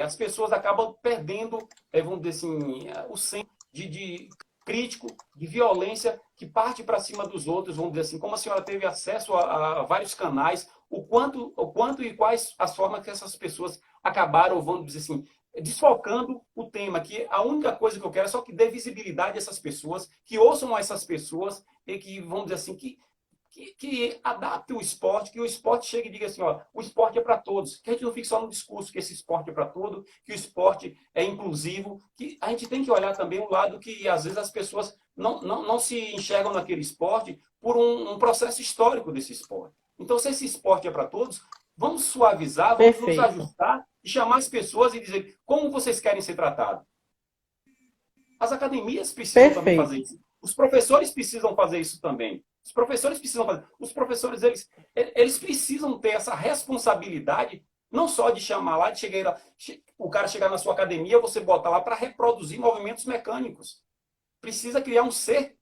as pessoas acabam perdendo, vamos dizer assim, o senso de crítico, de violência, que parte para cima dos outros, vamos dizer assim, como a senhora teve acesso a vários canais, o quanto e quais as formas que essas pessoas acabaram, vamos dizer assim, desfocando o tema, que a única coisa que eu quero é só que dê visibilidade a essas pessoas, que ouçam essas pessoas e que, vamos dizer assim, que adapte o esporte, que o esporte chegue e diga assim, ó, o esporte é para todos, que a gente não fique só no discurso que esse esporte é para todo, que o esporte é inclusivo, que a gente tem que olhar também o lado que às vezes as pessoas não se enxergam naquele esporte por um processo histórico desse esporte. Então, se esse esporte é para todos, vamos suavizar, vamos nos ajustar e chamar as pessoas e dizer como vocês querem ser tratados. As academias precisam também fazer isso. Os professores precisam fazer isso também. Os professores precisam fazer. Os professores, eles precisam ter essa responsabilidade, não só de chamar lá, de chegar lá, o cara chegar na sua academia, você botar lá para reproduzir movimentos mecânicos. Precisa criar um ser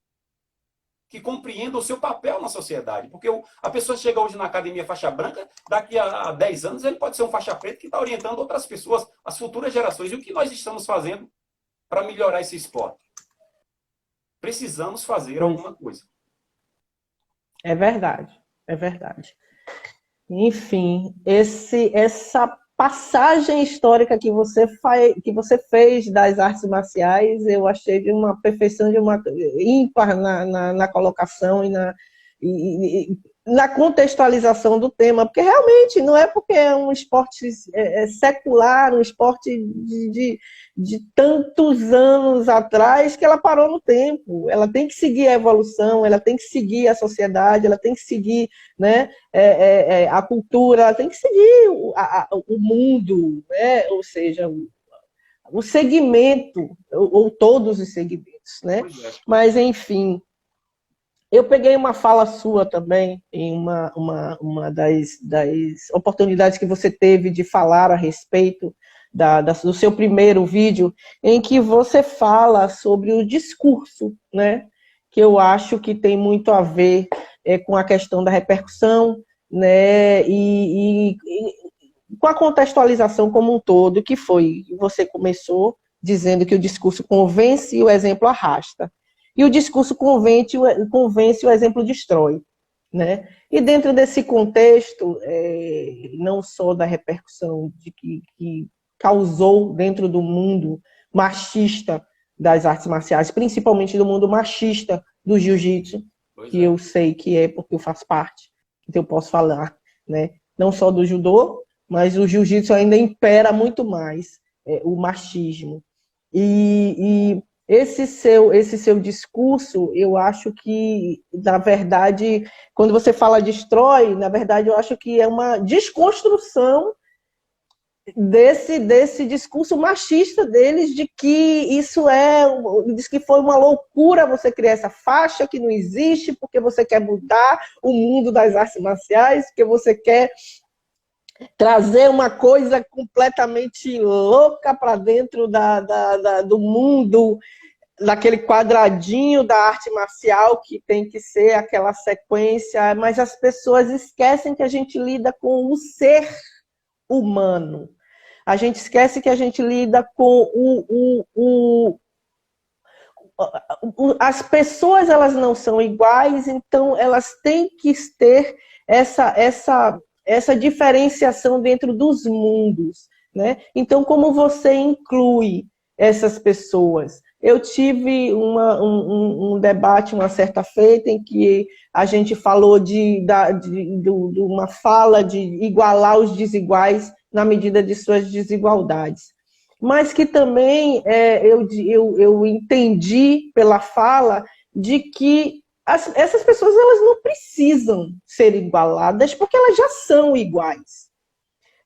que compreenda o seu papel na sociedade. Porque a pessoa chega hoje na academia faixa branca, daqui a 10 anos ele pode ser um faixa preta que está orientando outras pessoas, as futuras gerações. E o que nós estamos fazendo para melhorar esse esporte? Precisamos fazer alguma coisa. É verdade, é verdade. Enfim, essa passagem histórica que você fez das artes marciais, eu achei de uma perfeição, de uma ímpar na colocação e na contextualização do tema, porque realmente não é porque é um esporte secular, um esporte de tantos anos atrás que ela parou no tempo. Ela tem que seguir a evolução, ela tem que seguir a sociedade, ela tem que seguir, né, a cultura, ela tem que seguir o mundo, né? Ou seja, o segmento, ou todos os segmentos, né? Mas, enfim, eu peguei uma fala sua também, em uma das oportunidades que você teve de falar a respeito do seu primeiro vídeo, em que você fala sobre o discurso, né? Que eu acho que tem muito a ver com a questão da repercussão, né? com a contextualização como um todo, que foi, você começou dizendo que o discurso convence e o exemplo arrasta. E o discurso convence e o exemplo destrói. Né? E dentro desse contexto, não só da repercussão que causou dentro do mundo machista das artes marciais, principalmente do mundo machista do jiu-jitsu, que eu sei que é porque eu faço parte, então eu posso falar, né? Não só do judô, mas o jiu-jitsu ainda impera muito mais o machismo. E esse seu discurso, eu acho que, na verdade, quando você fala destrói, na verdade, eu acho que é uma desconstrução desse discurso machista deles, de que diz que foi uma loucura você criar essa faixa que não existe, porque você quer mudar o mundo das artes marciais, porque você quer trazer uma coisa completamente louca para dentro do mundo, daquele quadradinho da arte marcial que tem que ser aquela sequência, mas as pessoas esquecem que a gente lida com o ser humano. A gente esquece que a gente lida com as pessoas, elas não são iguais, então elas têm que ter essa diferenciação dentro dos mundos, né? Então, como você inclui essas pessoas? Eu tive um debate uma certa feita em que a gente falou de uma fala de igualar os desiguais na medida de suas desigualdades. Mas que também eu entendi pela fala de que essas pessoas, elas não precisam ser igualadas porque elas já são iguais.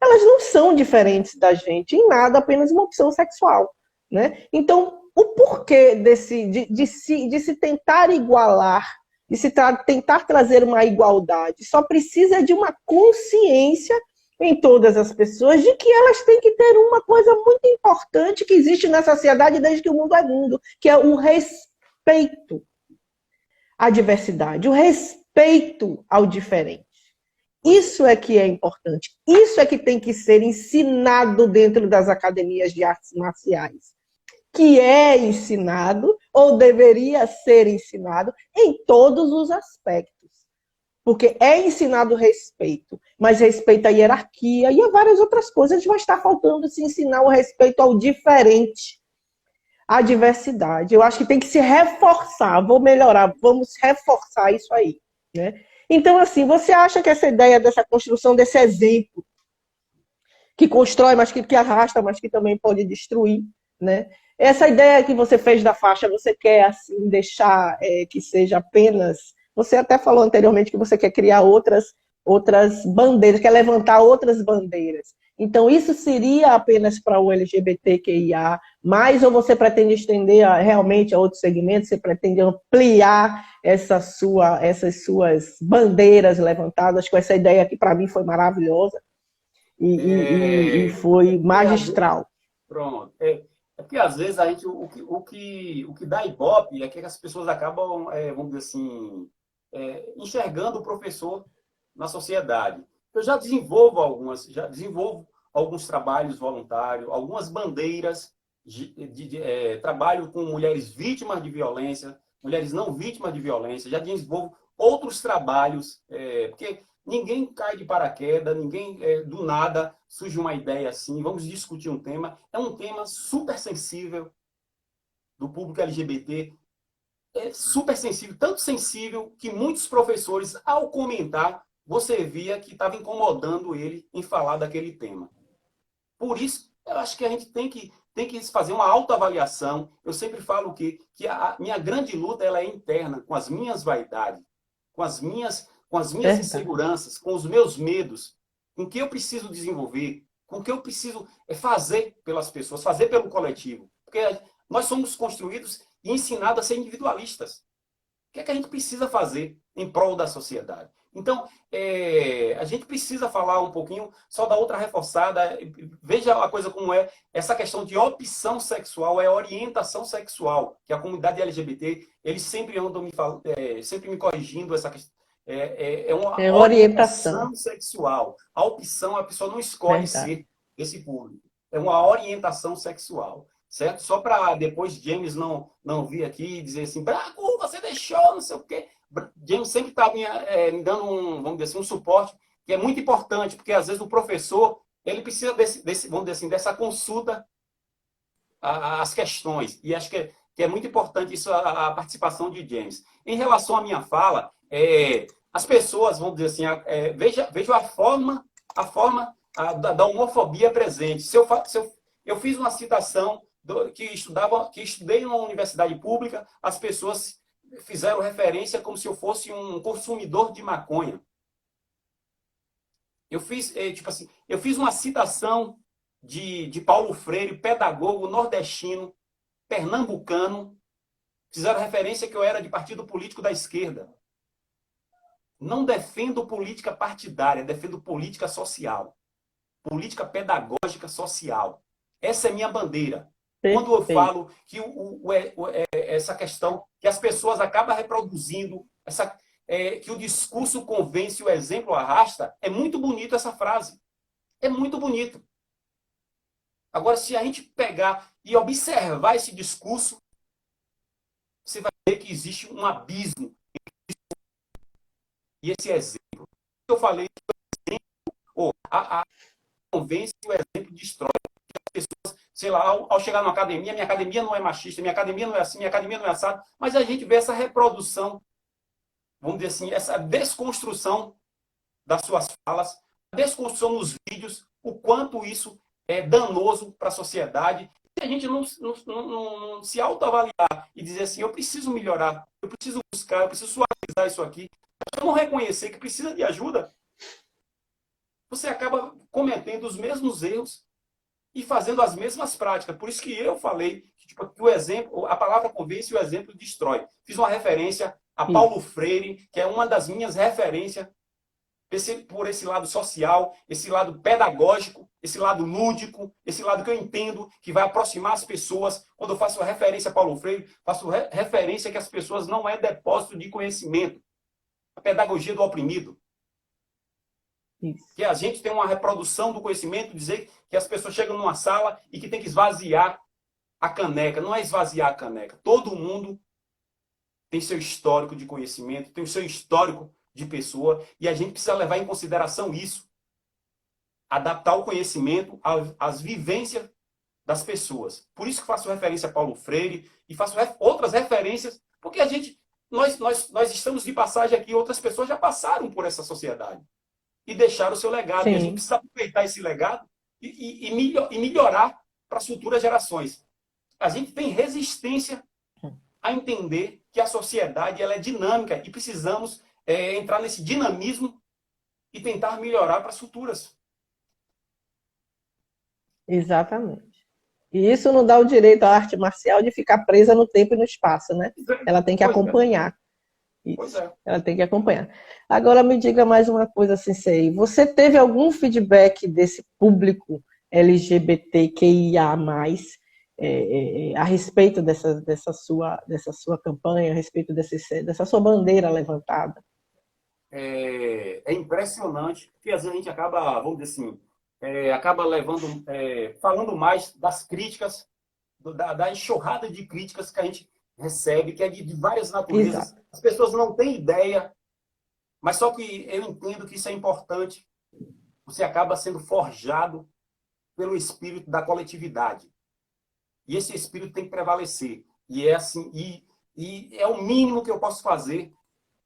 Elas não são diferentes da gente em nada, apenas uma opção sexual, né? Então, o porquê de se tentar igualar, de se tentar trazer uma igualdade, só precisa de uma consciência em todas as pessoas de que elas têm que ter uma coisa muito importante que existe na sociedade desde que o mundo é mundo, que é o respeito à diversidade, o respeito ao diferente. Isso é que é importante, isso é que tem que ser ensinado dentro das academias de artes marciais, que é ensinado, ou deveria ser ensinado, em todos os aspectos. Porque é ensinado respeito, mas respeito à hierarquia e a várias outras coisas. A gente vai estar faltando se ensinar o respeito ao diferente, à diversidade. Eu acho que tem que se reforçar, vou melhorar, vamos reforçar isso aí, né? Então, assim, você acha que essa ideia dessa construção desse exemplo, que constrói, mas que arrasta, mas que também pode destruir, né? Essa ideia que você fez da faixa, você quer, assim, deixar que seja apenas... Você até falou anteriormente que você quer criar outras bandeiras, quer levantar outras bandeiras. Então, isso seria apenas para o LGBTQIA+, ou você pretende estender realmente a outros segmentos? Você pretende ampliar essas suas bandeiras levantadas com essa ideia que, para mim, foi maravilhosa e foi magistral? Pronto. É porque, às vezes, a gente, o que dá ibope é que as pessoas acabam, vamos dizer assim, enxergando o professor na sociedade. Eu já desenvolvo alguns trabalhos voluntários, algumas bandeiras de trabalho com mulheres vítimas de violência, mulheres não vítimas de violência, já desenvolvo outros trabalhos, porque ninguém cai de paraquedas, ninguém do nada surge uma ideia assim, vamos discutir um tema. É um tema super sensível do público LGBT, é super sensível, tanto sensível que muitos professores, ao comentar, você via que estava incomodando ele em falar daquele tema. Por isso, eu acho que a gente tem que fazer uma autoavaliação. Eu sempre falo que a minha grande luta ela é interna, com as minhas vaidades, com as minhas inseguranças, com os meus medos, com o que eu preciso desenvolver, com o que eu preciso fazer pelas pessoas, fazer pelo coletivo. Porque nós somos construídos e ensinados a ser individualistas. O que é que a gente precisa fazer em prol da sociedade? Então, a gente precisa falar um pouquinho, só da outra reforçada. Veja a coisa como é. Essa questão de opção sexual é orientação sexual, que a comunidade LGBT, eles sempre andam sempre me corrigindo é uma É orientação. orientação sexual. A opção, a pessoa não escolhe Verdade. ser esse público. É uma orientação sexual, certo? Só para depois James não vir aqui e dizer assim, Branco, você deixou, não sei o quê. James sempre está me dando vamos dizer assim, um suporte que é muito importante, porque às vezes o professor ele precisa vamos dizer assim, dessa consulta às questões. E acho que é muito importante isso, a participação de James. Em relação à minha fala, as pessoas, vamos dizer assim, veja a forma da homofobia presente. Eu fiz uma citação que estudei numa universidade pública, as pessoas fizeram referência como se eu fosse um consumidor de maconha. Eu fiz uma citação de Paulo Freire, pedagogo nordestino, pernambucano, fizeram referência que eu era de partido político da esquerda. Não defendo política partidária, defendo política social. Política pedagógica social. Essa é minha bandeira. Quando eu Perfeito. falo que essa questão que as pessoas acabam reproduzindo, que o discurso convence, o exemplo arrasta, é muito bonito essa frase. É muito bonito. Agora, se a gente pegar e observar esse discurso, você vai ver que existe um abismo. E esse exemplo, eu falei, a convence e o exemplo destrói. As pessoas, sei lá, ao chegar na academia, minha academia não é machista, minha academia não é assim, minha academia não é assado, mas a gente vê essa reprodução, vamos dizer assim, essa desconstrução das suas falas, a desconstrução nos vídeos, o quanto isso é danoso para a sociedade. Se a gente não se autoavaliar e dizer assim, eu preciso melhorar, eu preciso buscar, eu preciso suavizar isso aqui, eu não reconhecer que precisa de ajuda, você acaba cometendo os mesmos erros e fazendo as mesmas práticas. Por isso que eu falei que o exemplo, a palavra convence e o exemplo destrói. Fiz uma referência a Paulo Freire, que é uma das minhas referências por esse lado social, esse lado pedagógico, esse lado lúdico, esse lado que eu entendo que vai aproximar as pessoas. Quando eu faço referência a Paulo Freire, faço referência que as pessoas não é depósito de conhecimento. A pedagogia do oprimido. Isso. Que a gente tem uma reprodução do conhecimento, dizer que as pessoas chegam numa sala e que tem que esvaziar a caneca. Não é esvaziar a caneca. Todo mundo tem seu histórico de conhecimento, tem o seu histórico de pessoa, e a gente precisa levar em consideração isso. Adaptar o conhecimento às vivências das pessoas. Por isso que faço referência a Paulo Freire e faço outras referências, porque nós estamos de passagem aqui, outras pessoas já passaram por essa sociedade e deixaram o seu legado. Sim. E a gente precisa aproveitar esse legado e melhorar para as futuras gerações. A gente tem resistência a entender que a sociedade ela é dinâmica e precisamos entrar nesse dinamismo e tentar melhorar para as futuras. Exatamente. E isso não dá o direito à arte marcial de ficar presa no tempo e no espaço, né? Ela tem que acompanhar. Isso. Ela tem que acompanhar. Agora me diga mais uma coisa, Sensei. Você teve algum feedback desse público LGBTQIA+, a respeito dessa sua campanha, a respeito dessa sua bandeira levantada? É impressionante, porque às vezes a gente acaba, vamos dizer assim, acaba falando mais das críticas, da enxurrada de críticas que a gente recebe, que é de várias naturezas. Exato. As pessoas não têm ideia, mas só que eu entendo que isso é importante. Você acaba sendo forjado pelo espírito da coletividade. E esse espírito tem que prevalecer. E é assim, e é o mínimo que eu posso fazer,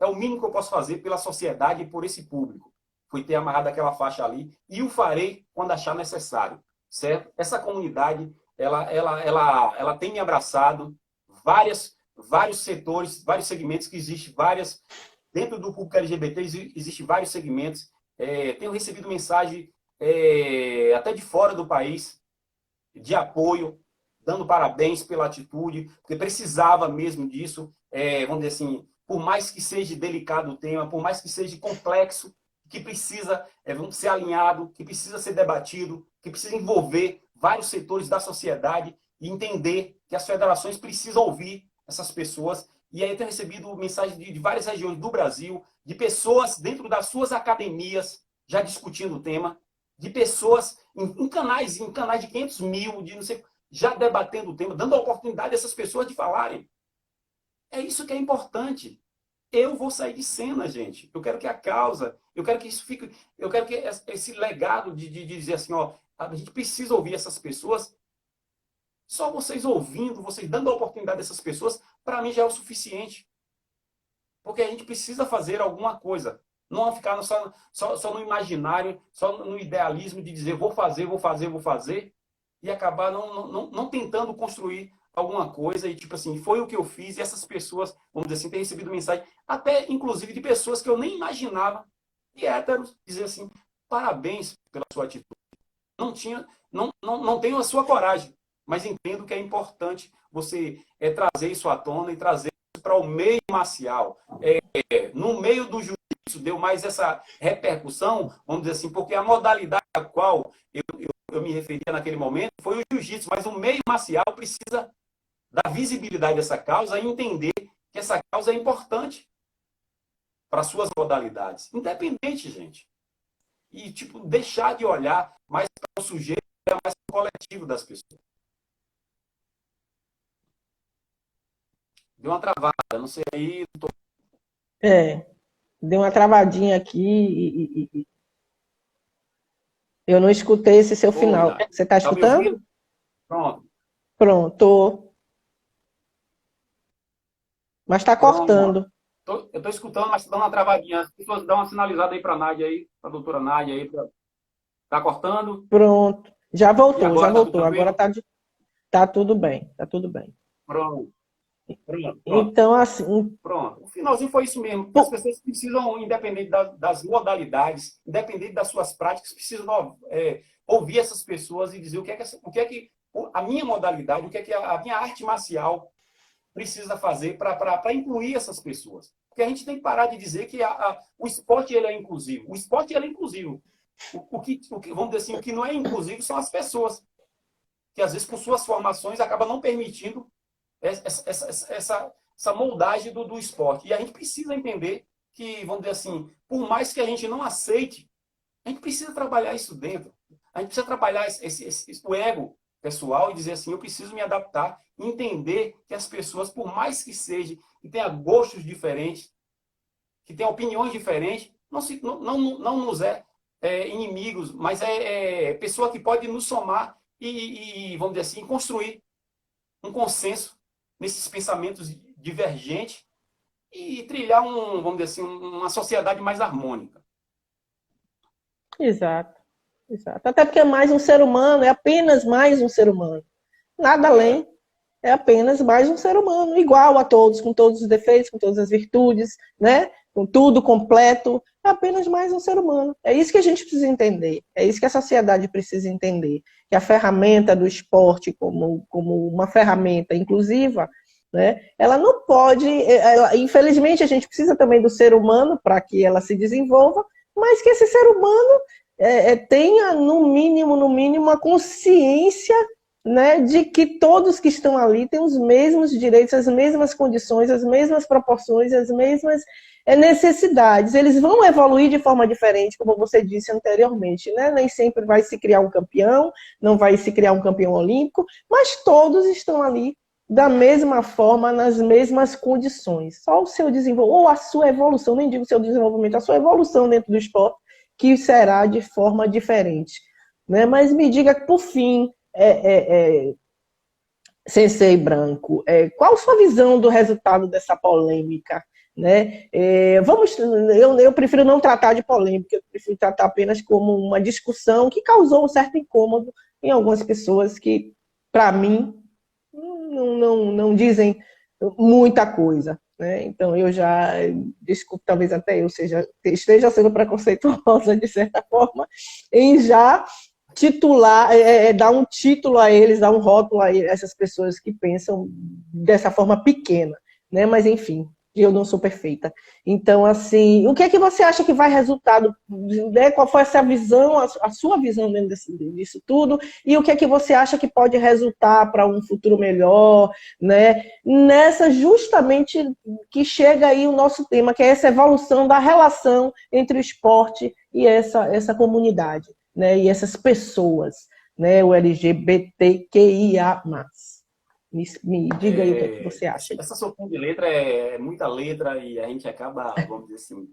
é o mínimo que eu posso fazer pela sociedade e por esse público. Foi ter amarrado aquela faixa ali, e o farei quando achar necessário, certo? Essa comunidade, ela tem me abraçado, vários setores, vários segmentos que existem, dentro do público LGBT existem vários segmentos. Tenho recebido mensagem até de fora do país, de apoio, dando parabéns pela atitude, porque precisava mesmo disso. Vamos dizer assim, por mais que seja delicado o tema, por mais que seja complexo, que precisa ser alinhado, que precisa ser debatido, que precisa envolver vários setores da sociedade e entender que as federações precisam ouvir essas pessoas E aí eu tenho recebido mensagens de várias regiões do Brasil, de pessoas dentro das suas academias já discutindo o tema, de pessoas em canais de 500 mil, de não sei, já debatendo o tema, dando a oportunidade a essas pessoas de falarem. É isso que é importante. Eu vou sair de cena, gente. Eu quero que a causa, eu quero que isso fique, eu quero que esse legado de dizer assim, ó, a gente precisa ouvir essas pessoas. Só vocês ouvindo, vocês dando a oportunidade dessas pessoas, para mim já é o suficiente. Porque a gente precisa fazer alguma coisa. Não ficar só no imaginário, só no idealismo de dizer vou fazer, vou fazer, vou fazer, e acabar não tentando construir alguma coisa. E tipo assim, foi o que eu fiz, e essas pessoas, vamos dizer assim, têm recebido mensagem, até inclusive de pessoas que eu nem imaginava, de héteros, dizer assim, parabéns pela sua atitude. Não tenho a sua coragem, mas entendo que é importante você trazer isso à tona e trazer isso para o meio marcial. No meio do jiu-jitsu deu mais essa repercussão, vamos dizer assim, porque a modalidade a qual eu me referia naquele momento foi o jiu-jitsu, mas o meio marcial precisa dar visibilidade dessa causa e entender que essa causa é importante para suas modalidades. Independente, gente. E, tipo, deixar de olhar mais para o sujeito, mais para o coletivo das pessoas. Deu uma travada, não sei aí. Deu uma travadinha aqui e eu não escutei esse seu final. Você está escutando? Pronto. Pronto. Mas está cortando. Eu estou escutando, mas está dando uma travadinha. As pessoas dão uma sinalizada aí para a Nádia aí, para a doutora Nádia aí. Está cortando? Pronto. Já voltou, agora já voltou. Agora tá tudo bem, tá tudo bem. Pronto. Então, assim... Pronto. O finalzinho foi isso mesmo. As pessoas precisam, independente das modalidades, independente das suas práticas, precisam ouvir essas pessoas e dizer o que é que a minha modalidade, o que é que a minha arte marcial precisa fazer para incluir essas pessoas. Porque a gente tem que parar de dizer que o esporte ele é inclusivo. O esporte ele é inclusivo. Vamos dizer assim, o que não é inclusivo são as pessoas, que às vezes, por suas formações, acabam não permitindo essa moldagem do esporte. E a gente precisa entender que, vamos dizer assim, por mais que a gente não aceite, a gente precisa trabalhar isso dentro. A gente precisa trabalhar o ego pessoal e dizer assim, eu preciso me adaptar, entender que as pessoas, por mais que sejam, que tenham gostos diferentes, que tenham opiniões diferentes, não nos inimigos, mas é pessoa que pode nos somar e, vamos dizer assim, construir um consenso nesses pensamentos divergentes e trilhar vamos dizer assim, uma sociedade mais harmônica. Exato. Até porque é mais um ser humano, é apenas mais um ser humano. Nada além, é apenas mais um ser humano, igual a todos, com todos os defeitos, com todas as virtudes, né? Com tudo completo, é apenas mais um ser humano. É isso que a gente precisa entender, é isso que a sociedade precisa entender, que a ferramenta do esporte como uma ferramenta inclusiva, né? Ela não pode, infelizmente a gente precisa também do ser humano para que ela se desenvolva, mas que esse ser humano tenha, no mínimo, a consciência, né, de que todos que estão ali têm os mesmos direitos, as mesmas condições, as mesmas proporções, as mesmas necessidades. Eles vão evoluir de forma diferente, como você disse anteriormente, né? Nem sempre vai se criar um campeão, não vai se criar um campeão olímpico, mas todos estão ali da mesma forma, nas mesmas condições. Só o seu desenvolvimento, ou a sua evolução, nem digo o seu desenvolvimento, a sua evolução dentro do esporte, que será de forma diferente. Né? Mas me diga, por fim, Sensei Branco, qual a sua visão do resultado dessa polêmica? Né? Eu prefiro não tratar de polêmica, eu prefiro tratar apenas como uma discussão que causou um certo incômodo em algumas pessoas que, para mim, não dizem muita coisa. Né? Então, eu já, desculpe, talvez até eu esteja sendo preconceituosa, de certa forma, em já titular, dar um título a eles, dar um rótulo a essas pessoas que pensam dessa forma pequena. Né? Mas, enfim, eu não sou perfeita. Então, assim, o que é que você acha que vai resultado, né? Qual foi essa visão, a sua visão dentro disso tudo, e o que é que você acha que pode resultar para um futuro melhor, né? Nessa justamente que chega aí o nosso tema, que é essa evolução da relação entre o esporte e essa comunidade, né? E essas pessoas, né? O LGBTQIA+. Me diga aí o que é que você acha. Essa sopa de letra é muita letra e a gente acaba, vamos dizer assim,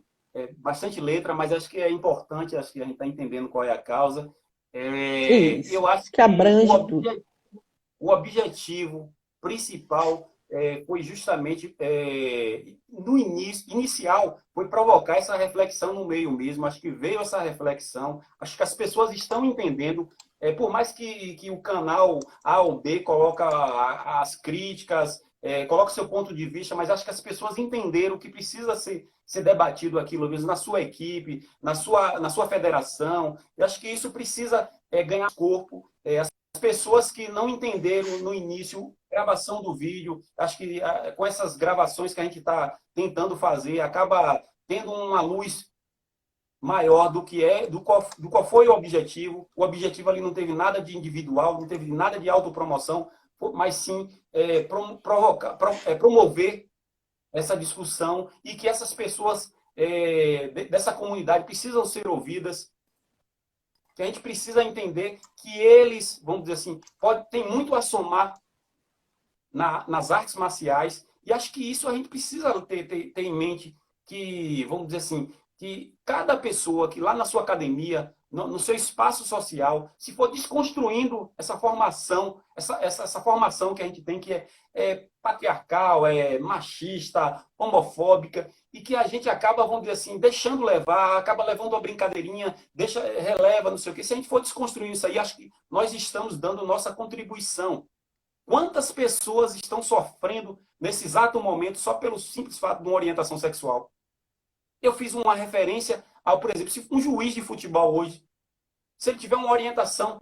bastante letra, mas acho que é importante, acho que a gente está entendendo qual é a causa. Isso, Eu acho que que abrange tudo. o objetivo principal foi justamente, no inicial, foi provocar essa reflexão no meio mesmo. Acho que veio essa reflexão, acho que as pessoas estão entendendo, por mais que o canal A ou B coloca as críticas, coloca seu ponto de vista, mas acho que as pessoas entenderam que precisa ser debatido aquilo mesmo na sua equipe, na sua federação. Eu acho que isso precisa ganhar corpo. As pessoas que não entenderam no início a gravação do vídeo, acho que com essas gravações que a gente está tentando fazer, acaba tendo uma luz maior do qual foi o objetivo. O objetivo ali não teve nada de individual, não teve nada de autopromoção, mas sim promover essa discussão e que essas pessoas dessa comunidade precisam ser ouvidas, que a gente precisa entender que eles, vamos dizer assim, tem muito a somar nas artes marciais, e acho que isso a gente precisa ter em mente, que, vamos dizer assim, que cada pessoa que lá na sua academia, no seu espaço social, se for desconstruindo essa formação, essa formação que a gente tem, que é patriarcal, é machista, homofóbica, e que a gente acaba, vamos dizer assim, deixando levar, acaba levando uma brincadeirinha, releva, não sei o quê. Se a gente for desconstruindo isso aí, acho que nós estamos dando nossa contribuição. Quantas pessoas estão sofrendo nesse exato momento só pelo simples fato de uma orientação sexual? Eu fiz uma referência ao, por exemplo, se um juiz de futebol hoje, se ele tiver uma orientação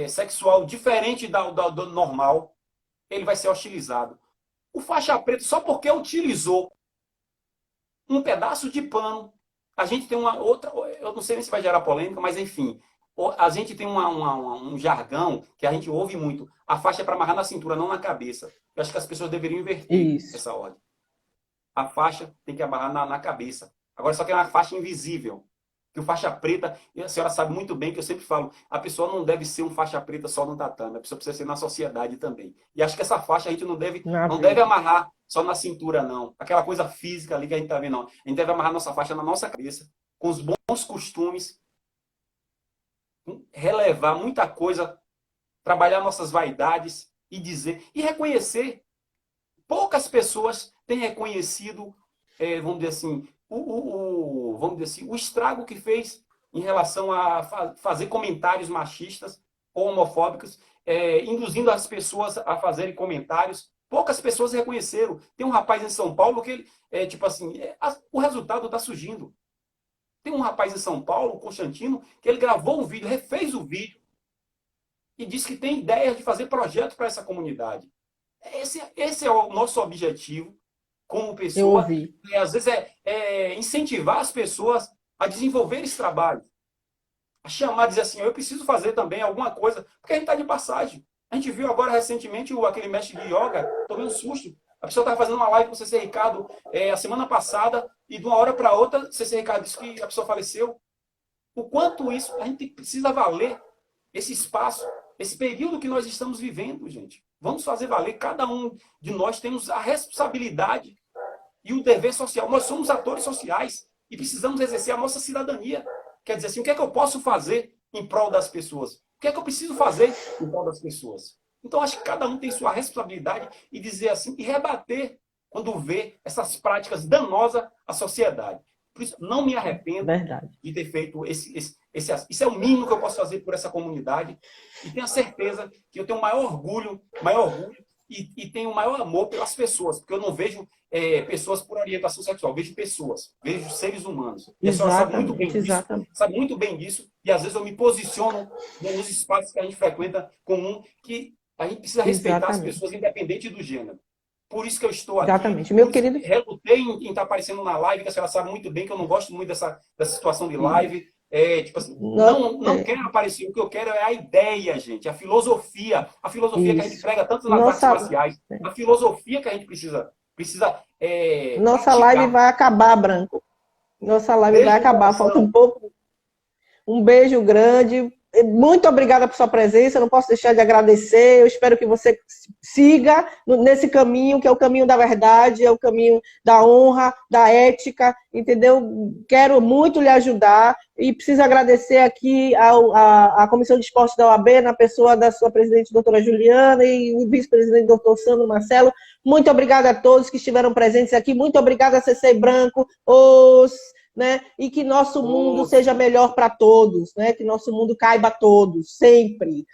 sexual diferente do normal, ele vai ser hostilizado. O faixa preta, só porque utilizou um pedaço de pano, a gente tem uma outra, eu não sei nem se vai gerar polêmica, mas enfim, a gente tem um jargão que a gente ouve muito. A faixa é para amarrar na cintura, não na cabeça. Eu acho que as pessoas deveriam inverter essa ordem. A faixa tem que amarrar na cabeça. Agora, só que é uma faixa invisível. Que o faixa preta, e a senhora sabe muito bem que eu sempre falo, a pessoa não deve ser um faixa preta só no tatame, a pessoa precisa ser na sociedade também. E acho que essa faixa a gente não deve amarrar só na cintura, não. Aquela coisa física ali que a gente está vendo, não. A gente deve amarrar nossa faixa na nossa cabeça, com os bons costumes, relevar muita coisa, trabalhar nossas vaidades e dizer, e reconhecer. Poucas pessoas têm reconhecido, vamos dizer assim, o estrago que fez em relação a fazer comentários machistas ou homofóbicos, induzindo as pessoas a fazerem comentários. Poucas pessoas reconheceram. Tem um rapaz em São Paulo que ele, tipo assim, o resultado está surgindo. Tem um rapaz em São Paulo, o Constantino, que ele gravou um vídeo, refez o vídeo e disse que tem ideia de fazer projeto para essa comunidade. Esse é o nosso objetivo como pessoa. E, às vezes incentivar as pessoas a desenvolver esse trabalho. A chamar, dizer assim, eu preciso fazer também alguma coisa, porque a gente está de passagem. A gente viu agora recentemente aquele mestre de yoga, tomei um susto. A pessoa estava fazendo uma live com o CC Ricardo a semana passada, e de uma hora para outra, o CC Ricardo disse que a pessoa faleceu. O quanto isso, a gente precisa valer esse espaço, esse período que nós estamos vivendo, gente. Vamos fazer valer. Cada um de nós temos a responsabilidade e o dever social. Nós somos atores sociais e precisamos exercer a nossa cidadania. Quer dizer assim, o que é que eu posso fazer em prol das pessoas? O que é que eu preciso fazer em prol das pessoas? Então, acho que cada um tem sua responsabilidade e dizer assim, e rebater quando vê essas práticas danosas à sociedade. Por isso, não me arrependo de ter feito isso é o mínimo que eu posso fazer por essa comunidade. E tenho a certeza que eu tenho maior orgulho e tenho o maior amor pelas pessoas, porque eu não vejo pessoas por orientação sexual, vejo pessoas, vejo seres humanos. E a senhora sabe muito bem disso, e às vezes eu me posiciono nos espaços que a gente frequenta comum, que a gente precisa respeitar as pessoas, independente do gênero. Por isso que eu estou aqui. Exatamente. Meu querido... Relutei em estar aparecendo na live, que a senhora sabe muito bem que eu não gosto muito dessa situação de live. Tipo assim, não quero aparecer, o que eu quero é a ideia, gente, a filosofia que a gente prega tanto nas artes marciais, a filosofia que a gente precisa Nossa praticar. live vai acabar, Branco. Nossa live vai acabar, falta um pouco. Um beijo grande. Muito obrigada por sua presença, eu não posso deixar de agradecer, eu espero que você siga nesse caminho, que é o caminho da verdade, é o caminho da honra, da ética, entendeu? Quero muito lhe ajudar e preciso agradecer aqui à Comissão de Esportes da OAB, na pessoa da sua presidente, doutora Juliana, e o vice-presidente, doutor Sandro Marcelo. Muito obrigada a todos que estiveram presentes aqui, muito obrigada a CC Branco, né? E que nosso mundo seja melhor para todos, né? Que nosso mundo caiba a todos, sempre.